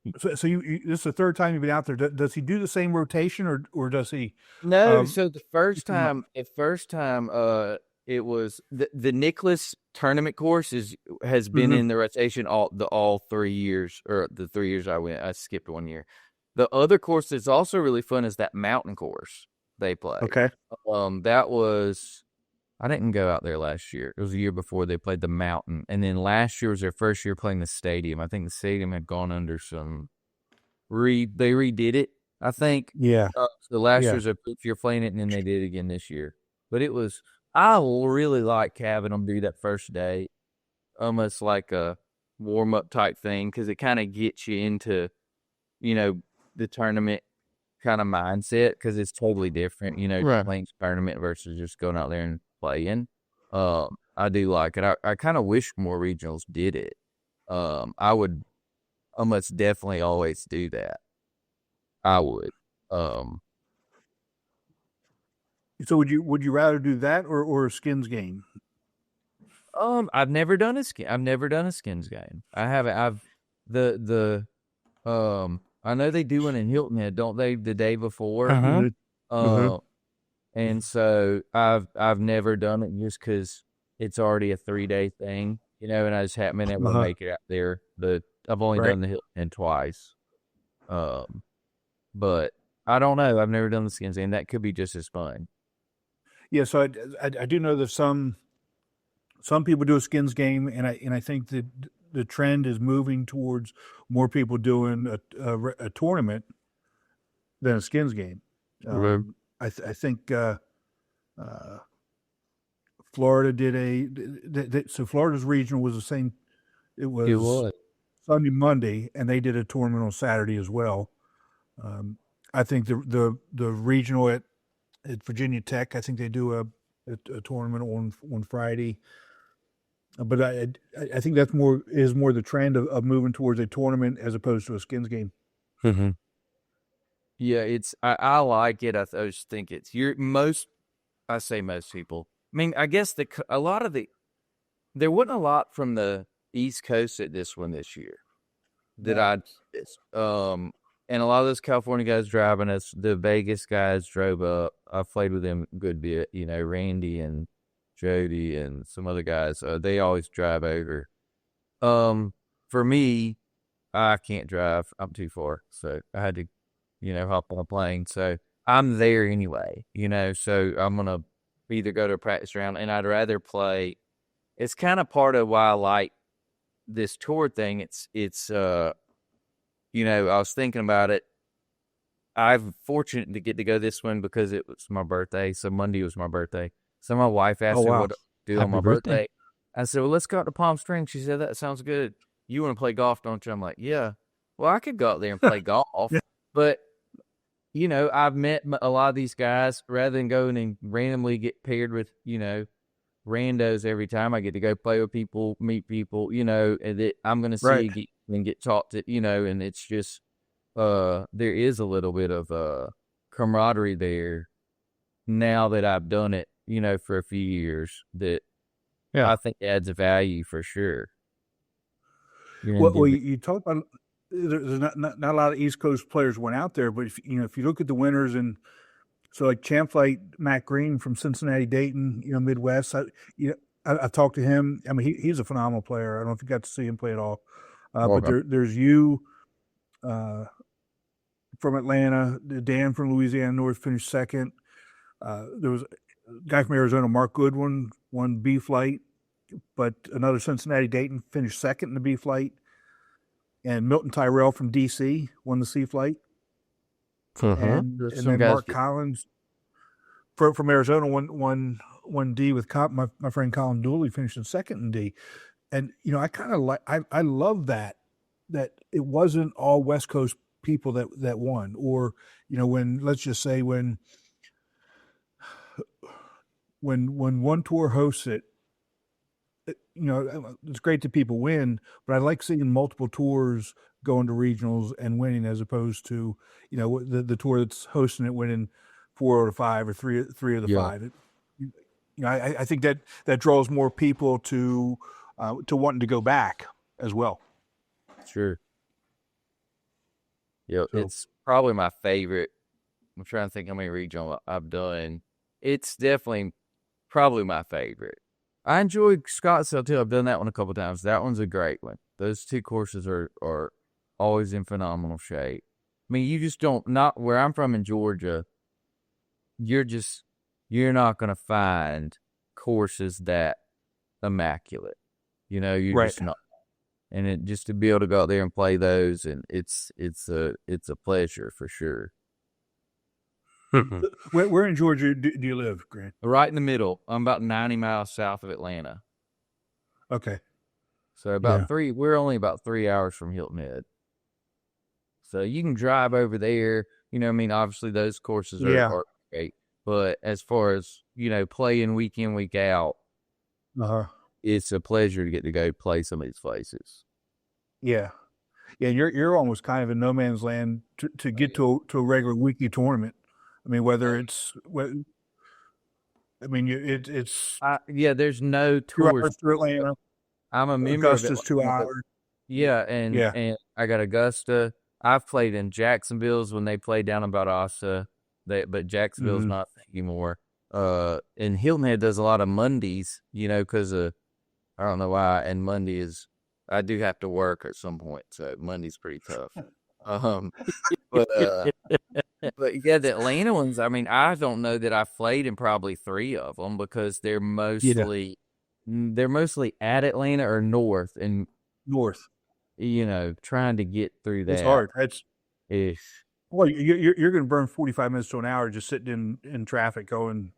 is the third time you've been out there. Does he do the same rotation, or does he? No. So the first time, it was the Nicholas tournament course has been in the rotation all 3 years, or the 3 years I went. I skipped 1 year. The other course that's also really fun is that mountain course they play. Okay. That was. I didn't go out there last year. It was the year before they played the mountain. And then last year was their first year playing the stadium. I think the stadium had gone under some they redid it, I think. Yeah. So last year's a fifth year playing it, and then they did it again this year. But I really like having them do that first day, almost like a warm-up type thing, because it kind of gets you into, the tournament kind of mindset, because it's totally different, playing tournament versus just going out there and playing. I do like it. I kind of wish more regionals did it. I would almost definitely always do that. I would. So would you rather do that or a skins game? I've never done a skins game. I haven't. The I know they do one in Hilton Head, don't they? The day before. And so I've never done it just because it's already a 3-day thing, and I just haven't been able to make it out there. I've only done the Hilton Head twice. But I don't know. I've never done the skins, and that could be just as fun. Yeah, so I do know that some people do a skins game, and I think that the trend is moving towards more people doing a tournament than a skins game. I think Florida did so Florida's regional was the same. It was Sunday, Monday, and they did a tournament on Saturday as well. I think the regional at Virginia Tech, I think they do a tournament on Friday. But I think that's more the trend of moving towards a tournament as opposed to a skins game. Mm-hmm. Yeah, I like it. I just think it's I say most people. I mean, I guess there wasn't a lot from the East Coast at this one this year and a lot of those California guys driving us, the Vegas guys drove up. I've played with them a good bit, Randy and Jody and some other guys. They always drive over. For me, I can't drive. I'm too far. So I had to, hop on a plane. So I'm there anyway, so I'm going to either go to a practice round, and I'd rather play. It's kind of part of why I like this tour thing. It's I was thinking about it. I'm fortunate to get to go this one because it was my birthday. So Monday was my birthday. So my wife asked me what to do on my birthday. I said, well, let's go out to Palm Springs. She said, that sounds good. You want to play golf, don't you? I'm like, yeah. Well, I could go out there and play golf. Yeah. But, I've met a lot of these guys rather than going and randomly get paired with, randos every time. I get to go play with people, meet people, and that I'm going to see and get taught to, and it's just, there is a little bit of camaraderie there now that I've done it, for a few years that I think adds a value for sure. Well, you talk about there's not a lot of East Coast players went out there, but if you look at the winners, and so like Champ Light, Matt Green from Cincinnati, Dayton, Midwest. I talked to him. I mean, he's a phenomenal player. I don't know if you got to see him play at all, but there's you from Atlanta, Dan from Louisiana North finished second. There was a guy from Arizona, Mark Goodwin, won B flight, but another Cincinnati Dayton finished second in the B flight. And Milton Tyrell from DC won the C flight. And then Mark Collins from Arizona won D with my friend Colin Dooley finished in second in D. And I kind of I love that it wasn't all West Coast people that won, or when let's just say when one tour hosts it, it's great that people win, but I like seeing multiple tours going to regionals and winning as opposed to the tour that's hosting it winning 4 out of 5 or three of the 5. I think that draws more people to wanting to go back as well. Sure. Yeah, so, it's probably my favorite. I'm trying to think how many regional I've done. It's definitely probably my favorite. I enjoy Scottsdale too. I've done that one a couple of times. That one's a great one. Those two courses are always in phenomenal shape. I mean, you just not where I'm from in Georgia, you're not going to find courses that immaculate. You're just not. And just to be able to go out there and play those, and it's a pleasure for sure. Where in Georgia do you live, Grant? Right in the middle. I'm about 90 miles south of Atlanta. Okay. So we're only about 3 hours from Hilton Head. So you can drive over there. Obviously those courses are great. But as far as, playing week in, week out, it's a pleasure to get to go play some of these places. Yeah. Yeah, you're almost kind of in no man's land to get to a regular weekly tournament. I mean, it's there's no tours through Atlanta. I'm a member Augusta's of 2 hours. Yeah, and I got Augusta. I've played in Jacksonville's when they played down in Valdosta, but Jacksonville's not anymore. And Hilton Head does a lot of Mondays, because I don't know why. And Monday is, I do have to work at some point, so Monday's pretty tough. But yeah, the Atlanta ones, I mean, I don't know that I've played in probably 3 of them because they're mostly at Atlanta or north and north. Trying to get through that. It's hard. That's ish. Well, you're going to burn 45 minutes to an hour just sitting in traffic going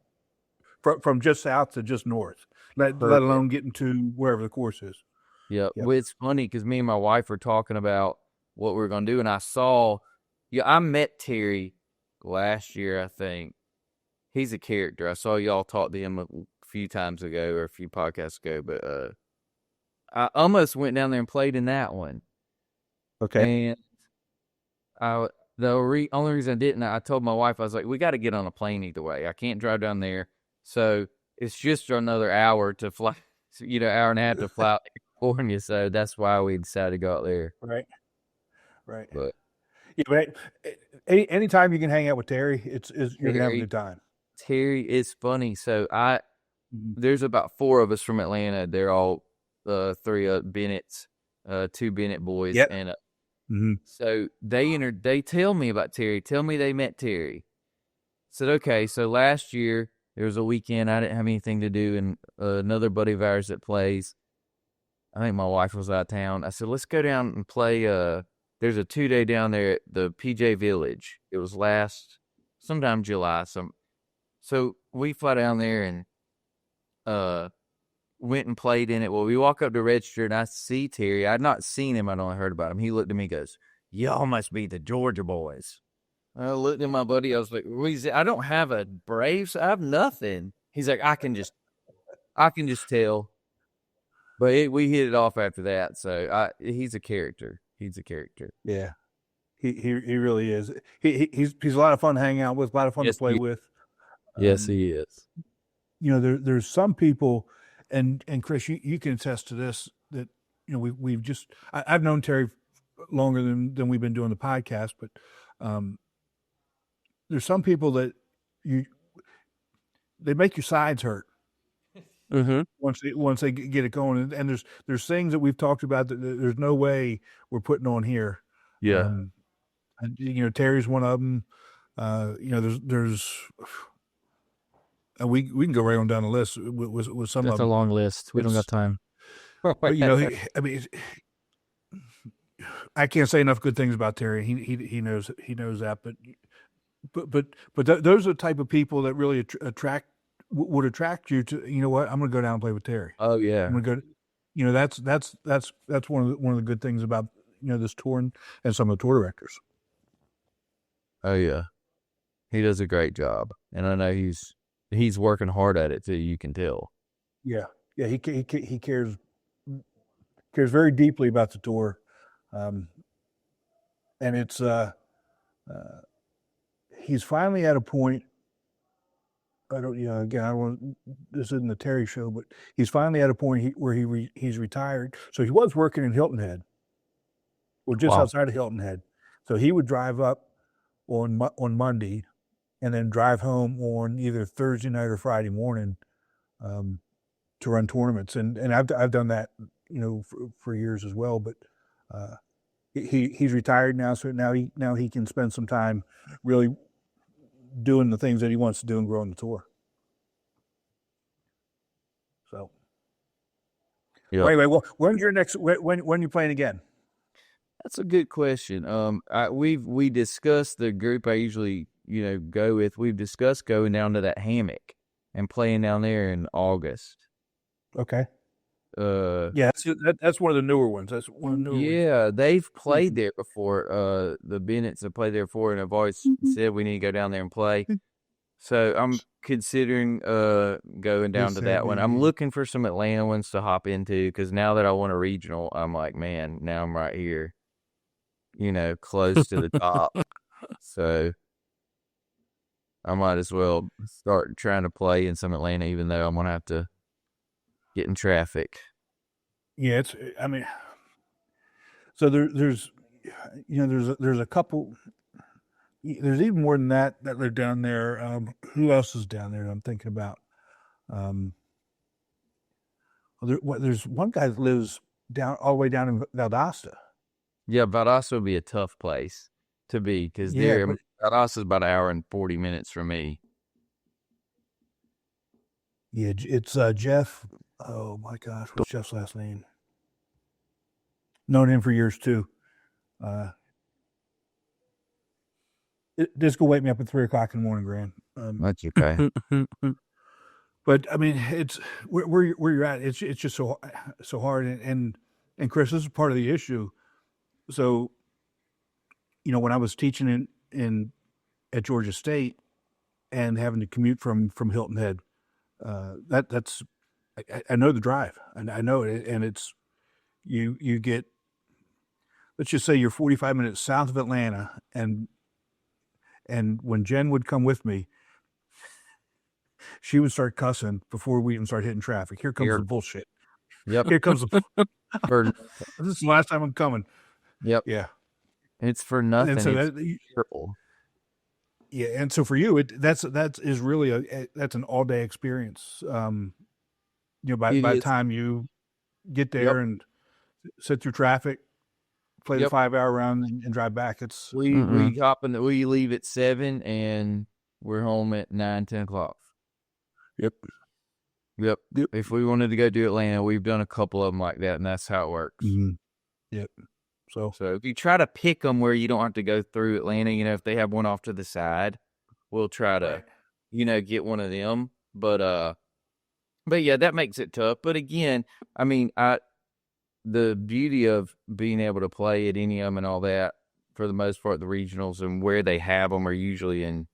from just south to just north, let alone getting to wherever the course is. Yep. Well, it's funny because me and my wife were talking about what we're going to do, and I met Terry last year, I think. He's a character. I saw y'all talk to him a few times ago or a few podcasts ago, but I almost went down there and played in that one. Okay. And the only reason I didn't, I told my wife, I was like, we got to get on a plane either way. I can't drive down there. So it's just another hour to fly, hour and a half to fly out to California. So that's why we decided to go out there. Right. But anytime you can hang out with Terry, you're going to have a good time. Terry is funny. So there's about 4 of us from Atlanta. They're all 3 Bennett's, 2 Bennett boys. Yep. And so they tell me about Terry. Tell me they met Terry. Said, okay, so last year there was a weekend I didn't have anything to do, and another buddy of ours that plays, I think my wife was out of town. I said, let's go down and play. There's a 2-day down there at the PJ Village. It was sometime July. So we fly down there and went and played in it. Well, we walk up to register, and I see Terry. I'd not seen him. I'd only heard about him. He looked at me and goes, y'all must be the Georgia boys. I looked at my buddy. I was like, I don't have a Braves. I have nothing. He's like, I can just tell. But we hit it off after that. So he's a character. Yeah, he really is. He's a lot of fun to hang out with. A lot of fun to play with. Yes, he is. There's some people, and Chris, you can attest to this, that we've just I've known Terry longer than we've been doing the podcast, but there's some people that they make your sides hurt. Once they get it going, and there's things that we've talked about that there's no way we're putting on here. Yeah, and Terry's one of them. There's we can go right on down the list with some. That's of them. a long list. We don't got time. But I can't say enough good things about Terry. He knows that, but those are the type of people that really would attract you to. You know what? I'm going to go down and play with Terry. Oh yeah. I'm going to go. That's one of the good things about this tour and some of the tour directors. Oh yeah, he does a great job, and I know he's working hard at it too. You can tell. Yeah. He cares very deeply about the tour, and it's he's finally at a point. I don't want. This isn't the Terry show, but he's finally at a point where he's retired. So he was working in Hilton Head, or just outside of Hilton Head. So he would drive up on Monday, and then drive home on either Thursday night or Friday morning, to run tournaments. And I've done that, for years as well. But he's retired now, so now he can spend some time really doing the things that he wants to do and growing the tour. So, Anyway, well, when's your next? When you playing again? That's a good question. We discussed the group I usually go with. We've discussed going down to that hammock and playing down there in August. Okay. Yeah, that's one of the newer ones. That's one of the newer ones. They've played there before. The Bennetts have played there before, and I've always said we need to go down there and play. So I'm considering going down to that one. I'm looking for some Atlanta ones to hop into, because now that I want a regional, I'm like, man, now I'm right here, close to the top. So I might as well start trying to play in some Atlanta, even though I'm going to have to get in traffic. Yeah, so there's there's a couple. There's even more than that live down there. Who else is down there? I'm thinking about. There's one guy that lives down all the way down in Valdosta. Yeah, Valdosta would be a tough place to be because Valdosta is about an hour and 40 minutes from me. Yeah, it's Jeff. Oh my gosh, what's Jeff's last name? Known him for years too. This will wake me up at 3:00 in the morning, Gran. That's okay. But I mean, it's where you're at. It's just so hard, and Chris, this is part of the issue. So, when I was teaching at Georgia State and having to commute from Hilton Head, that's I know the drive, and I know it, and it's you get, let's just say you're 45 minutes south of Atlanta, and when Jen would come with me, she would start cussing before we even start hitting traffic. Here comes the bullshit. Yep. Here comes the. This is the last time I'm coming. Yep. Yeah. It's for nothing. And so and so for you, that's really that's an all day experience. By the time you get there and sit through traffic, play the 5-hour round and drive back, it's we leave at 7 and we're home at 9, 10 o'clock. Yep. If we wanted to go do Atlanta, we've done a couple of them like that, and that's how it works. Mm-hmm. Yep. So if you try to pick them where you don't have to go through Atlanta, if they have one off to the side, we'll try to, get one of them. But yeah, that makes it tough. But again, I mean, the beauty of being able to play at any of them and all that, for the most part, the regionals and where they have them are usually in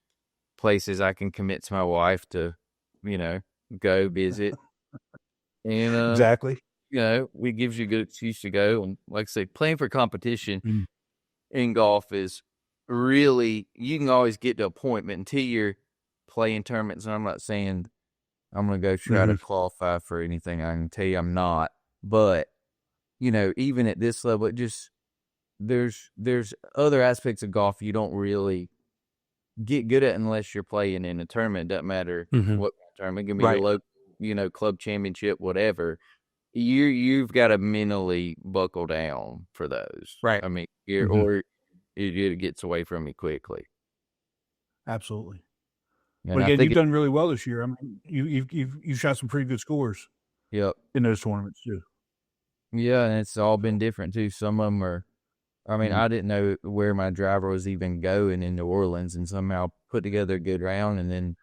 places I can commit to my wife to, go visit. And exactly. It gives you a good excuse to go. And like I say, playing for competition in golf is really, you can always get to a point, but until you're playing tournaments, and I'm not saying I'm going to go try to qualify for anything, I can tell you I'm not. But, even at this level, it just, there's other aspects of golf you don't really get good at unless you're playing in a tournament. It doesn't matter what tournament. It can be a local, club championship, whatever. You've got to mentally buckle down for those. Right. I mean, or it gets away from you quickly. Absolutely. And but again, you've done really well this year. I mean, you've shot some pretty good scores. Yep. In those tournaments too. Yeah, and it's all been different too. Some of them are. I mean, I didn't know where my driver was even going in New Orleans, and somehow put together a good round. And then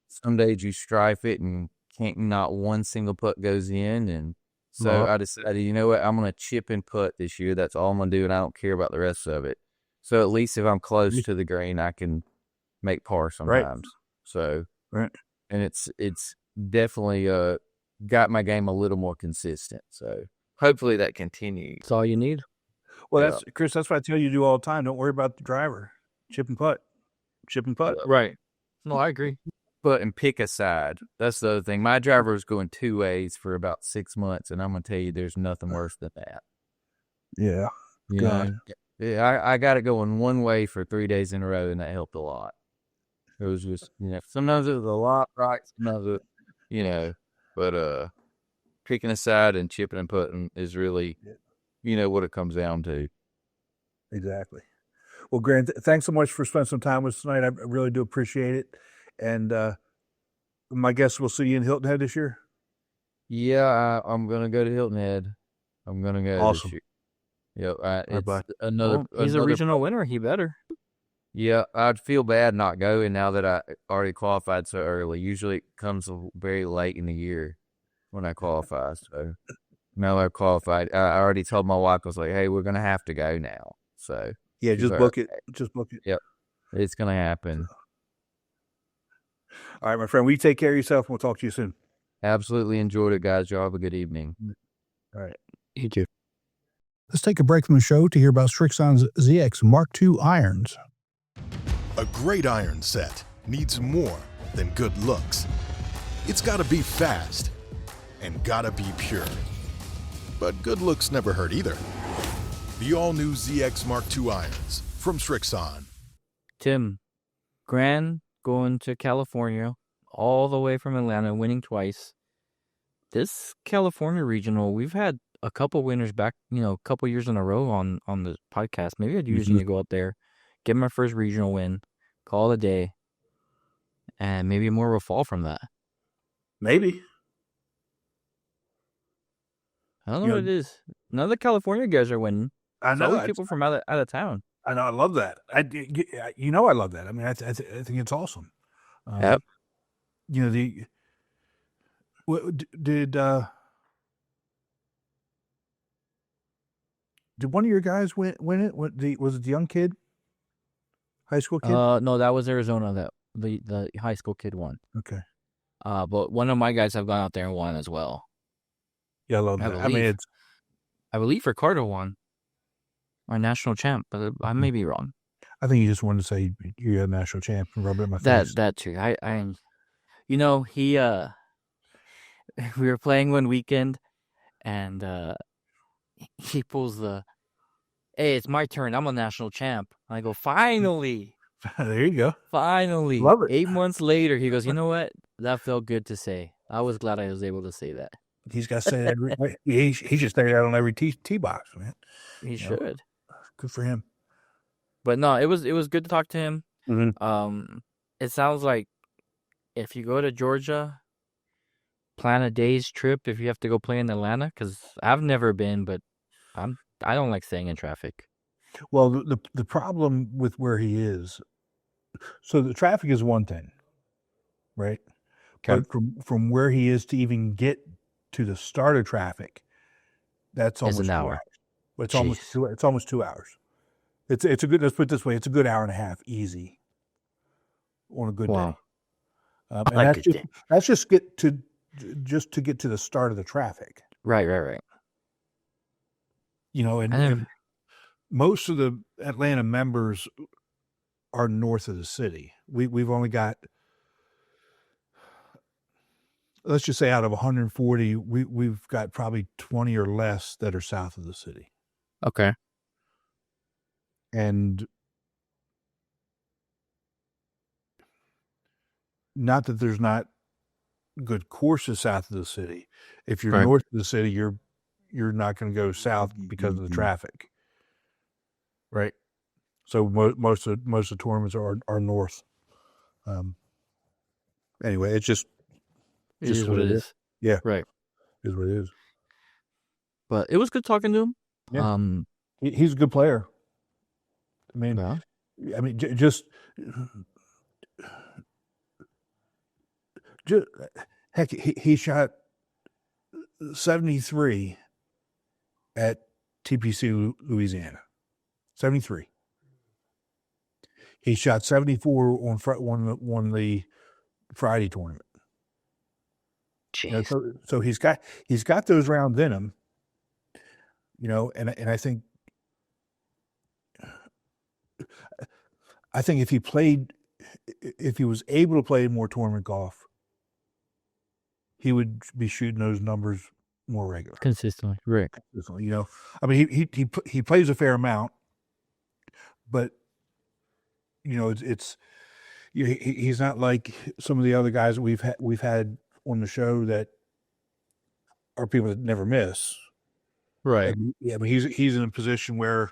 some days you strife it and not one single putt goes in. And so I decided, you know what, I'm going to chip and putt this year. That's all I'm going to do, and I don't care about the rest of it. So at least if I'm close to the green, I can make par sometimes. Right. So, and it's definitely got my game a little more consistent. So hopefully that continues. That's all you need. Well, Chris, that's what I tell you to do all the time. Don't worry about the driver. Chip and putt. Right. No, I agree. But and pick a side. That's the other thing. My driver was going 2 ways for about 6 months, and I'm going to tell you there's nothing worse than that. Yeah. Yeah, I got it going one way for 3 days in a row, and that helped a lot. It was just, sometimes it was a lot right, sometimes it, but picking a side and chipping and putting is really, what it comes down to. Exactly. Well, Grant, thanks so much for spending some time with us tonight. I really do appreciate it. And my guess we'll see you in Hilton Head this year. Yeah, I'm going to go to Hilton Head. I'm going to go this year. Yep. He's a regional winner. He better. Yeah, I'd feel bad not going now that I already qualified so early. Usually it comes very late in the year when I qualify. So now that I've qualified, I already told my wife, I was like, hey, we're going to have to go now. So yeah, just book it. Just book it. Yep. It's going to happen. All right, my friend, we take care of yourself, and we'll talk to you soon. Absolutely enjoyed it, guys. Y'all have a good evening. All right. You too. Let's take a break from the show to hear about Srixon's ZX Mark II irons. A great iron set needs more than good looks. It's got to be fast and got to be pure. But good looks never hurt either. The all-new ZX Mark II irons from Srixon. Tim, Gran going to California, all the way from Atlanta, winning twice. This California regional, we've had a couple winners back, a couple years in a row on the podcast. Maybe I'd use need to go up there, get my first regional win, call it a day, and maybe more will fall from that. Maybe. I don't know what it is. None of the California guys are winning. I It's know. always people from out of town. I know. I love that. I love that. I mean, I think it's awesome. Yep. Did one of your guys win it? Was it the young kid? High school kid? No, that was Arizona. That the high school kid won. Okay. But one of my guys have gone out there and won as well. Yeah, I love that. I mean, I believe Ricardo won, our national champ, but I may be wrong. I think you just wanted to say you're a national champ and rub it in my face. That too. He we were playing one weekend, and he pulls the, "Hey, it's my turn. I'm a national champ." I go, "Finally." There you go. Finally. Love it. 8 months later, he goes, "You know what? That felt good to say. I was glad I was able to say that." He's got to say that. He should say that on every tee box, man. He should. Good for him. But no, it was good to talk to him. Mm-hmm. It sounds like if you go to Georgia, plan a day's trip if you have to go play in Atlanta, because I've never been, but I don't like staying in traffic. Well, the problem with where he is, so the traffic is one thing, right? Okay. But from where he is to even get to the start of traffic, that's almost an 2 hour. hours. But it's Jeez. almost 2 hours. It's a good. Let's put it this way: it's a good hour and a half, easy, on a good Wow. day. And that's just to get to the start of the traffic. Right. And most of the Atlanta members are north of the city. We've only got, let's just say, out of 140, we've got probably 20 or less that are south of the city. Okay. And not that there's not good courses south of the city. If you're north of the city, you're not going to go south because of the traffic, right? So most of the tournaments are north. Anyway, it's just what it is. Yeah, Right. Is what it is. But it was good talking to him. Yeah. He's a good player. I mean, just heck, he shot 73 at TPC Louisiana. 73. He shot 74 on the Friday tournament. Jeez. So he's got those rounds in him. And I think if he was able to play more tournament golf, he would be shooting those numbers more regular, Consistently, right? I mean, he plays a fair amount, but he's not like some of the other guys that we've had on the show that are people that never miss. Right. I mean, he's in a position where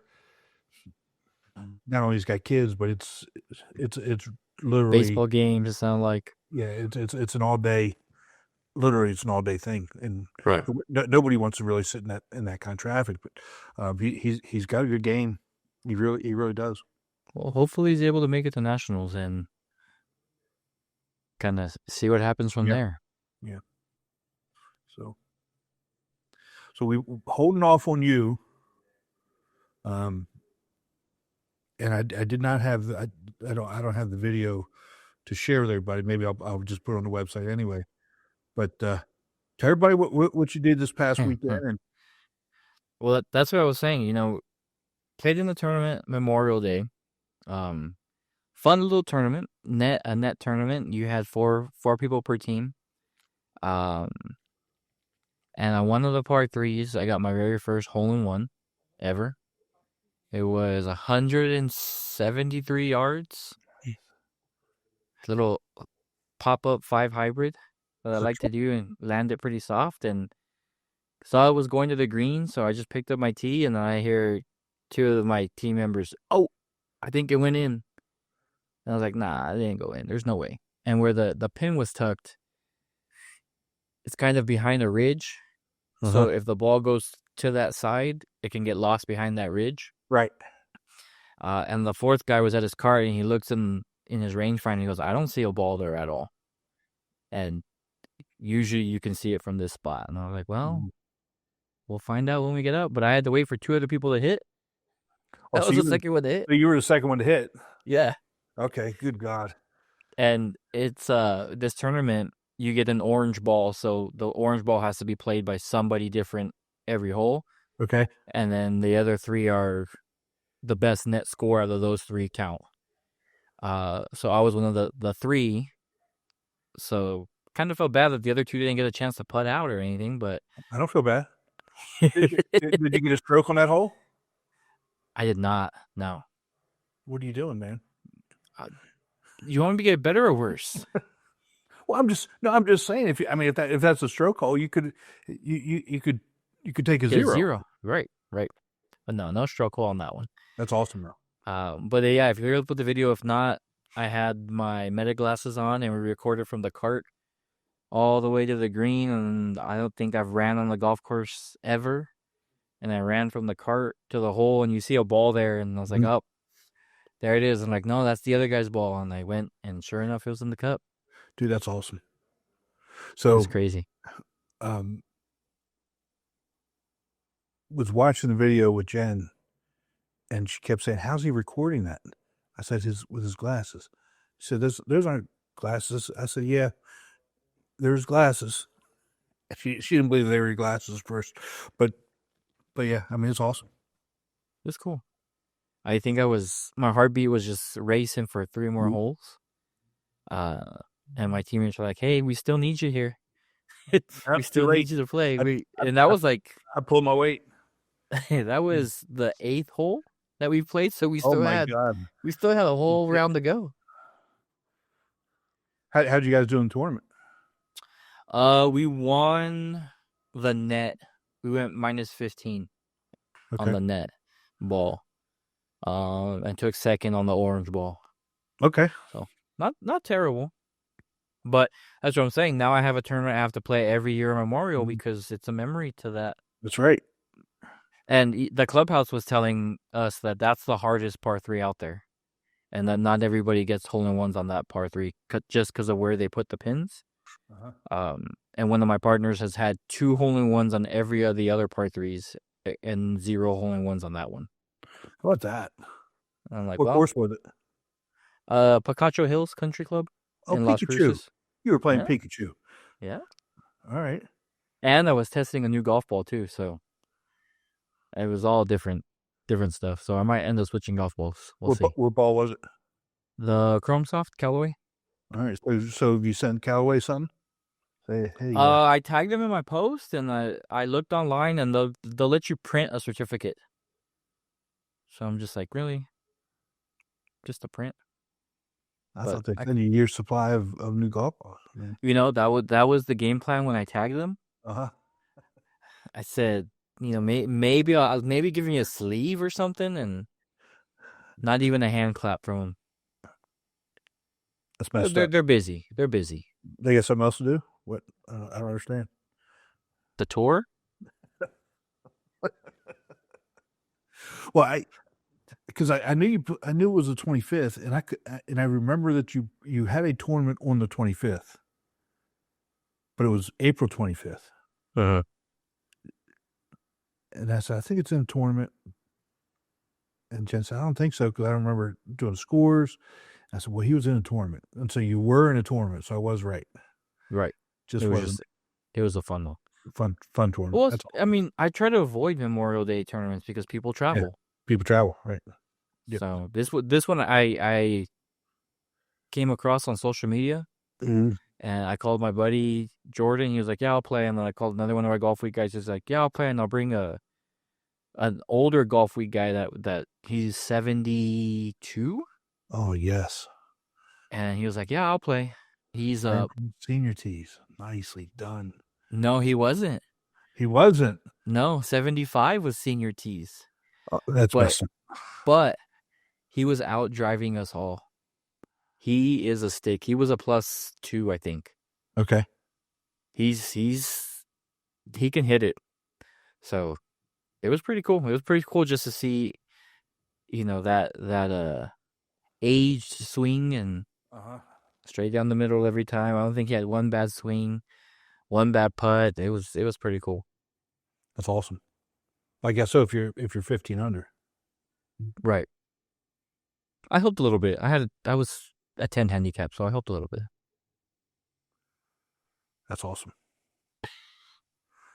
not only he's got kids, but it's literally baseball games. It sound like it's an all day. Literally, it's an all day thing, and nobody wants to really sit in that kind of traffic. But he's got a good game. He really does. Well, hopefully he's able to make it to nationals and kind of see what happens from there. Yeah. So we holding off on you. And I did not have I don't have the video to share with everybody. Maybe I'll just put it on the website anyway. But tell everybody what you did this past weekend. And well, that's what I was saying. Played in the tournament Memorial Day. Fun little tournament, a net tournament. You had four people per team. And on one of the par threes, I got my very first hole-in-one ever. It was 173 yards. Little pop-up 5 hybrid that I like to do and land it pretty soft. And saw it was going to the green, so I just picked up my tee, and then I hear 2 of my team members, "Oh, I think it went in." And I was like, "Nah, it didn't go in. There's no way." And where the pin was tucked, it's kind of behind a ridge. So if the ball goes to that side, it can get lost behind that ridge. Right. And the 4th guy was at his cart, and he looks in his rangefinder, and he goes, "I don't see a ball there at all." And usually you can see it from this spot. And I was like, well, we'll find out when we get up. But I had to wait for 2 other people to hit. That was the second one to hit. So you were the second one to hit? Yeah. Okay, good God. And it's this tournament, you get an orange ball. So the orange ball has to be played by somebody different every hole. Okay. And then the other 3 are the best net score out of those 3 count. So I was one of the 3. So kind of felt bad that the other 2 didn't get a chance to putt out or anything, but I don't feel bad. Did you get a stroke on that hole? I did not. No. What are you doing, man? You want me to get better or worse? Well, I'm just saying. If that's a stroke hole, you could take a Get zero. a 0. Right. But no stroke hole on that one. That's awesome, bro. But yeah, if you're able to put the video, if not, I had my meta glasses on and we recorded from the cart all the way to the green, and I don't think I've ran on the golf course ever. And I ran from the cart to the hole, and you see a ball there, and I was like, oh, there it is. I'm like, no, that's the other guy's ball. And I went, and sure enough, it was in the cup. Dude, that's awesome. So it's crazy. Was watching the video with Jen, and she kept saying, "How's he recording that?" I said, with his glasses. She said, "Those aren't glasses." I said, "Yeah, there's glasses." She didn't believe they were glasses first, but yeah, I mean, it's awesome. It's cool. I think my heartbeat was just racing for 3 more holes. And my teammates were like, "Hey, we still need you here. We still need you to play." And that was like, I pulled my weight. That was the 8th hole that we played, so we still had a whole round to go. How'd you guys do in the tournament? We won the net. We went -15 on the net ball, and took second on the orange ball. Okay, so not terrible, but that's what I'm saying. Now I have a tournament I have to play every year in Memorial because it's a memory to that. That's right. And the clubhouse was telling us that that's the hardest par 3 out there, and that not everybody gets hole-in-ones on that par 3 just because of where they put the pins. And one of my partners has had 2 hole-in-ones on every of the other par 3s and 0 hole-in-ones on that one. How about that? And I'm like, what course was it? Picacho Hills Country Club in Las Pikachu. Cruces. You were playing Pikachu. Yeah. All right. And I was testing a new golf ball too, so it was all different stuff. So I might end up switching golf balls. We'll see. What ball was it? The Chrome Soft Callaway. All right. So you sent Callaway something? Say, hey. I tagged them in my post, and I looked online, and they'll let you print a certificate. So I'm just like, really? Just a print? I thought they sent you a year's supply of new golf balls. Man. You know, that was the game plan when I tagged them. I said, maybe I'll give me a sleeve or something, and not even a hand clap from them. That's messed up. They're busy. They're busy. They got something else to do? What? I don't understand. The tour? Well, because I knew it was the 25th, and I remember that you had a tournament on the 25th, but it was April 25th. And I said, I think it's in a tournament. And Jen said, I don't think so, because I don't remember doing scores. I said, well, he was in a tournament, and so you were in a tournament, so I was right. Right. It was a fun one. Fun tournament. Well, I mean, I try to avoid Memorial Day tournaments because people travel. Yeah, people travel, right? Yep. So this one I came across on social media, and I called my buddy Jordan. He was like, "Yeah, I'll play." And then I called another one of our Golf Week guys. He's like, "Yeah, I'll play, and I'll bring a an older Golf Week guy that he's 72, Oh yes. and he was like, "Yeah, I'll play." He's Senior tees. Nicely done. no, he wasn't. He wasn't. No, 75 was senior tees, Oh, that's but best. but he was out driving us all. He is a stick. He was a +2, I think. Okay. He can hit it. So it was pretty cool. It was pretty cool just to see, that aged swing and straight down the middle every time. I don't think he had one bad swing, one bad putt. It was pretty cool. That's awesome. I guess so if you're 15 under. Right. I helped a little bit. I was a 10 handicap, so I helped a little bit. That's awesome.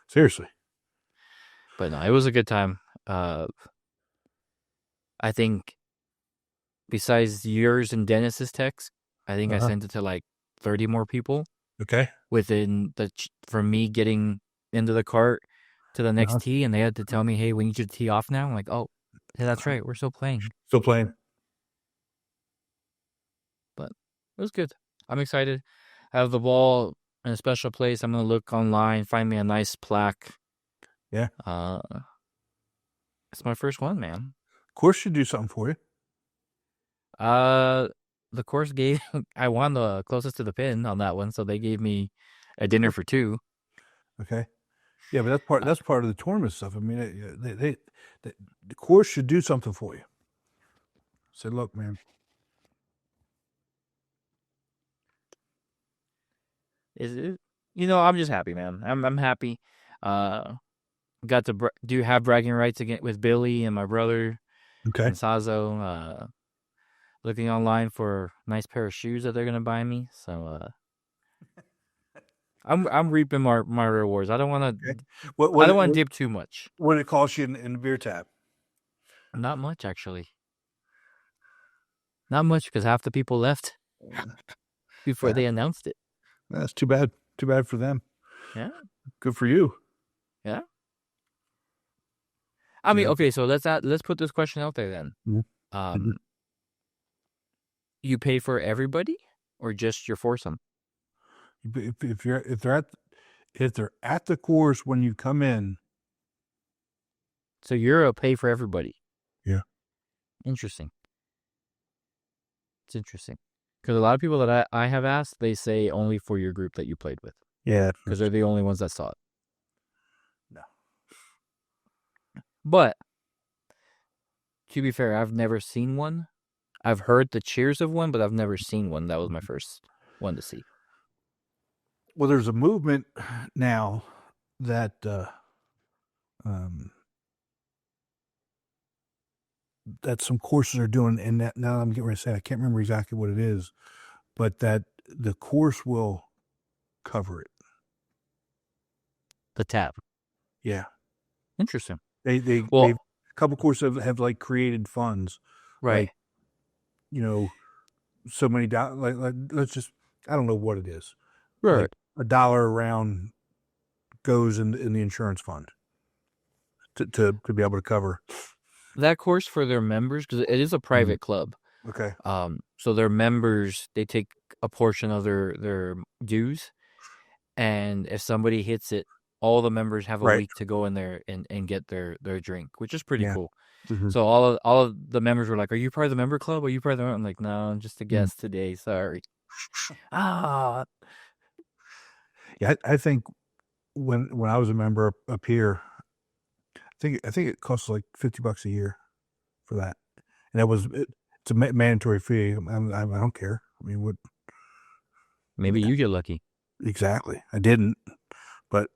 Seriously. But no, it was a good time. I think besides yours and Dennis's text, I think I sent it to like 30 more people Okay. within for me getting into the cart to the next tee, and they had to tell me, "Hey, we need you to tee off now." I'm like, "Oh, yeah, that's right. We're still playing." Still playing. But it was good. I'm excited. I have the ball in a special place. I'm gonna look online, find me a nice plaque. Yeah. It's my first one, man. Course should do something for you. The course gave I won the closest to the pin on that one, so they gave me a dinner for two. Okay. Yeah, but that's part of the tournament stuff. I mean, the course should do something for you. Say, look, man. Is it? I'm just happy, man. I'm happy. Got to have bragging rights again with Billy and my brother. Okay. And Sazo. Looking online for a nice pair of shoes that they're gonna buy me. So I'm reaping my rewards. I don't want to. Okay. I don't want to dip too much. What did it cost you in the beer tab? Not much, actually. Not much, because half the people left before they announced it. That's too bad. Too bad for them. Yeah. Good for you. Yeah. I mean, okay. So let's put this question out there then. Mm-hmm. You pay for everybody, or just your foursome? If they're at the course when you come in. So you're a pay for everybody. Yeah. Interesting. It's interesting. Because a lot of people that I have asked, they say only for your group that you played with. Yeah. Because they're the only ones that saw it. No. But, to be fair, I've never seen one. I've heard the cheers of one, but I've never seen one. That was my first one to see. Well, there's a movement now that that some courses are doing, and that now I'm getting ready to say I can't remember exactly what it is, but that the course will cover it. The tab. Yeah. Interesting. A couple courses have like created funds, right? Like, so many dollars. Like let's just, I don't know what it is. Right. Like $1 around goes in the insurance fund to be able to cover that course for their members, because it is a private club. Okay. So their members, they take a portion of their dues, and if somebody hits it, all the members have a week to go in there and get their drink, which is pretty cool. Mm-hmm. So all of the members were like, "Are you part of the member club? Are you part of the?" I'm like, "No, I'm just a guest today. Sorry." Yeah, I think when I was a member up here, I think it costs like $50 a year for that, and it's a mandatory fee. I don't care. I mean, what? Maybe you get lucky. Exactly. I didn't, but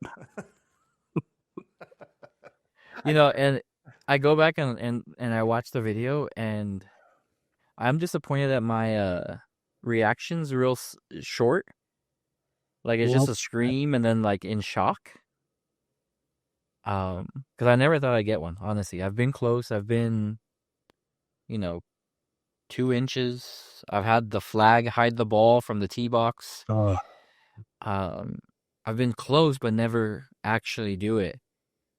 and I go back and I watch the video, and I'm disappointed that my reaction's real short. Like, it's just a scream and then like in shock. Because I never thought I'd get one. Honestly, I've been close. I've been, 2 inches. I've had the flag hide the ball from the tee box. I've been close, but never actually do it.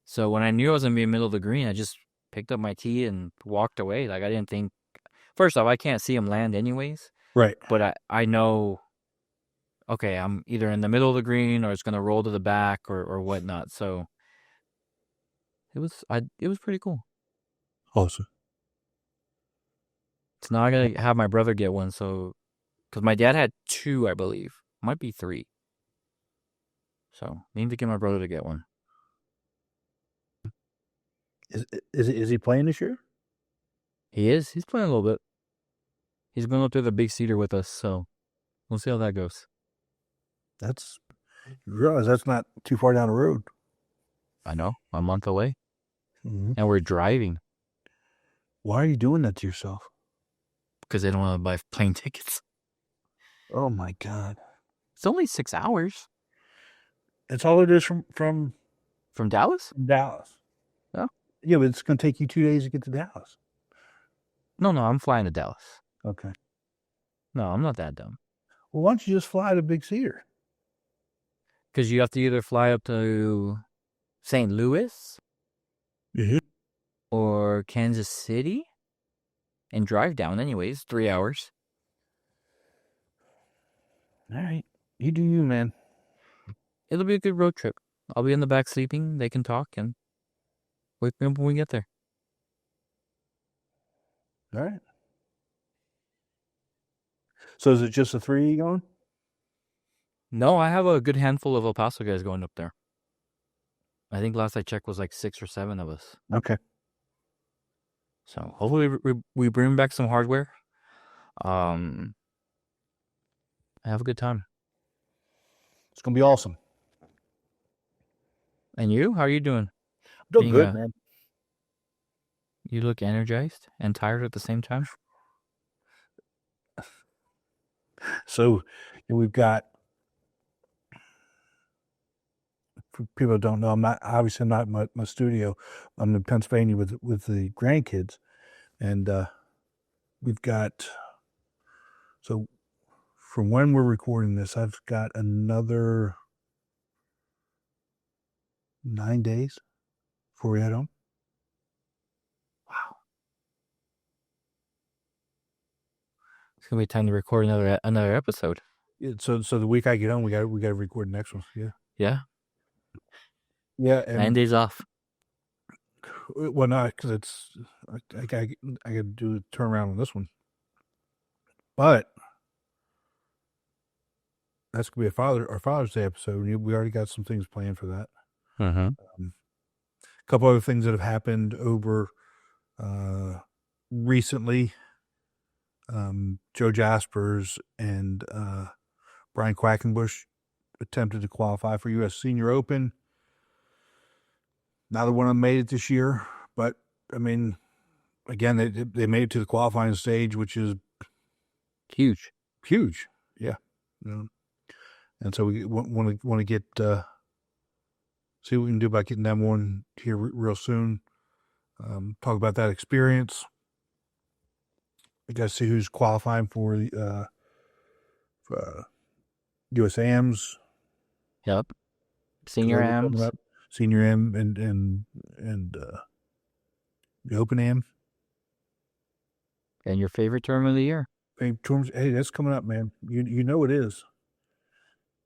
So when I knew I was going to be in the middle of the green, I just picked up my tee and walked away. Like, I didn't think... First off, I can't see him land anyways. Right. But I know, okay, I'm either in the middle of the green or it's going to roll to the back or whatnot. So it was pretty cool. Awesome. So now I got to have my brother get one. So, because my dad had 2, I believe. Might be 3. So need to get my brother to get one. Is he playing this year? He is. He's playing a little bit. He's going up to the big cedar with us. So we'll see how that goes. You realize that's not too far down the road. I know. A month away. Mm-hmm. And we're driving. Why are you doing that to yourself? Because they don't want to buy plane tickets. Oh my God. It's only 6 hours. That's all it is from Dallas? Dallas. Oh. Yeah, but it's going to take you 2 days to get to Dallas. No, I'm flying to Dallas. Okay. No, I'm not that dumb. Well, why don't you just fly to Big Cedar? Because you have to either fly up to St. Louis or Kansas City and drive down anyways, 3 hours. All right. You do you, man. It'll be a good road trip. I'll be in the back sleeping. They can talk and wake me up when we get there. All right. So is it just the 3 going? No, I have a good handful of El Paso guys going up there. I think last I checked was like 6 or 7 of us. Okay. So hopefully we bring back some hardware. Have a good time. It's going to be awesome. And you? How are you doing? Doing good, man. You look energized and tired at the same time. So we've got, for people who don't know, I'm not in my studio. I'm in Pennsylvania with the grandkids, and we've got, so from when we're recording this, I've got another 9 days before we head home. Wow. It's gonna be time to record another episode. Yeah, so the week I get home, we got to record the next one. Yeah. Yeah. Yeah. And 9 days off. Well, not because it's I got to do a turnaround on this one, but that's gonna be our Father's Day episode. We already got some things planned for that. Mm-hmm. A couple other things that have happened over recently. Joe Jaspers and Brian Quackenbush attempted to qualify for U.S. Senior Open. Neither one of them made it this year, but I mean, again, they made it to the qualifying stage, which is huge. Yeah, and so we want to get see what we can do about getting them one here real soon. Talk about that experience. We got to see who's qualifying for USAMs. Yep. Senior AMs. Senior AM and the Open AM. And your favorite tournament of the year. Hey, that's coming up, man. You know it is.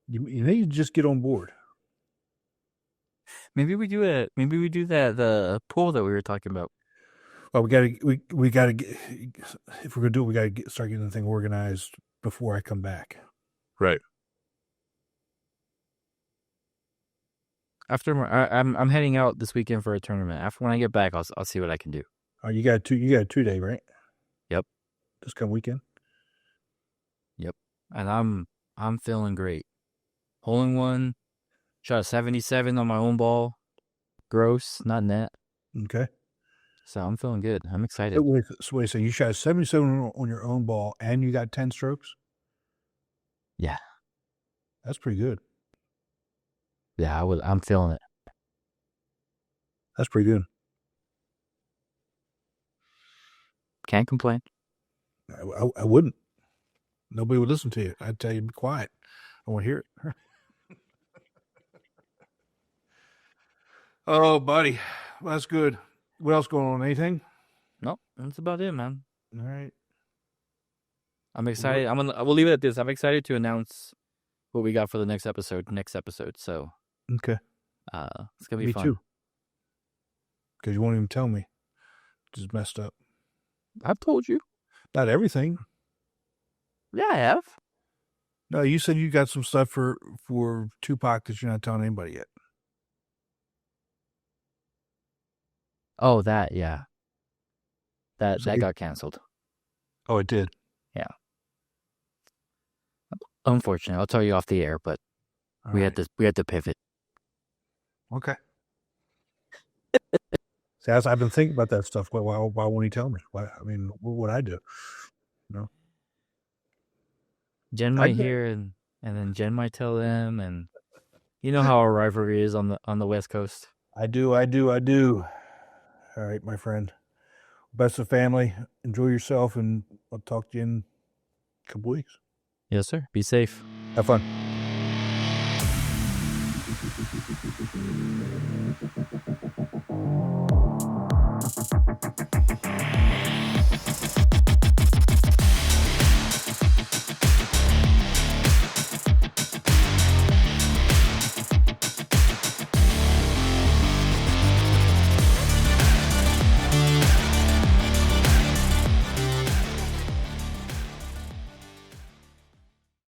You need to just get on board. Maybe we do the pool that we were talking about. Well, we gotta get, if we're gonna do it, we gotta start getting the thing organized before I come back. Right. After I'm heading out this weekend for a tournament. After when I get back, I'll see what I can do. Oh, you got a 2-day, right? Yep. This coming weekend. Yep. And I'm feeling great. Holing one, shot a 77 on my own ball. Gross, not net. Okay. So I'm feeling good. I'm excited. So you shot a 77 on your own ball and you got 10 strokes? Yeah. That's pretty good. Yeah, I'm feeling it. That's pretty good. Can't complain. I wouldn't. Nobody would listen to you. I'd tell you to be quiet. I want to hear it. Oh, buddy. Well, that's good. What else going on? Anything? No, that's about it, man. All right. I'm excited. We'll leave it at this. I'm excited to announce what we got for the next episode. So Okay. it's gonna be Me fun. too. Because you won't even tell me. Just messed up. I've told you. Not everything. Yeah, I have. No, you said you got some stuff for Tupac that you're not telling anybody yet. Oh, that, yeah. That So you- got canceled. Oh, it did. Unfortunately, I'll tell you off the air, but All we right. had to pivot. Okay. See, I've been thinking about that stuff. Why won't he tell me? Why? I mean, what would I do? Jen I might get it. hear, and then Jen might tell them, and you know how our rivalry is on the West Coast. I do. All right, my friend. Best of family. Enjoy yourself, and I'll talk to you in a couple weeks. Yes, sir. Be safe. Have fun.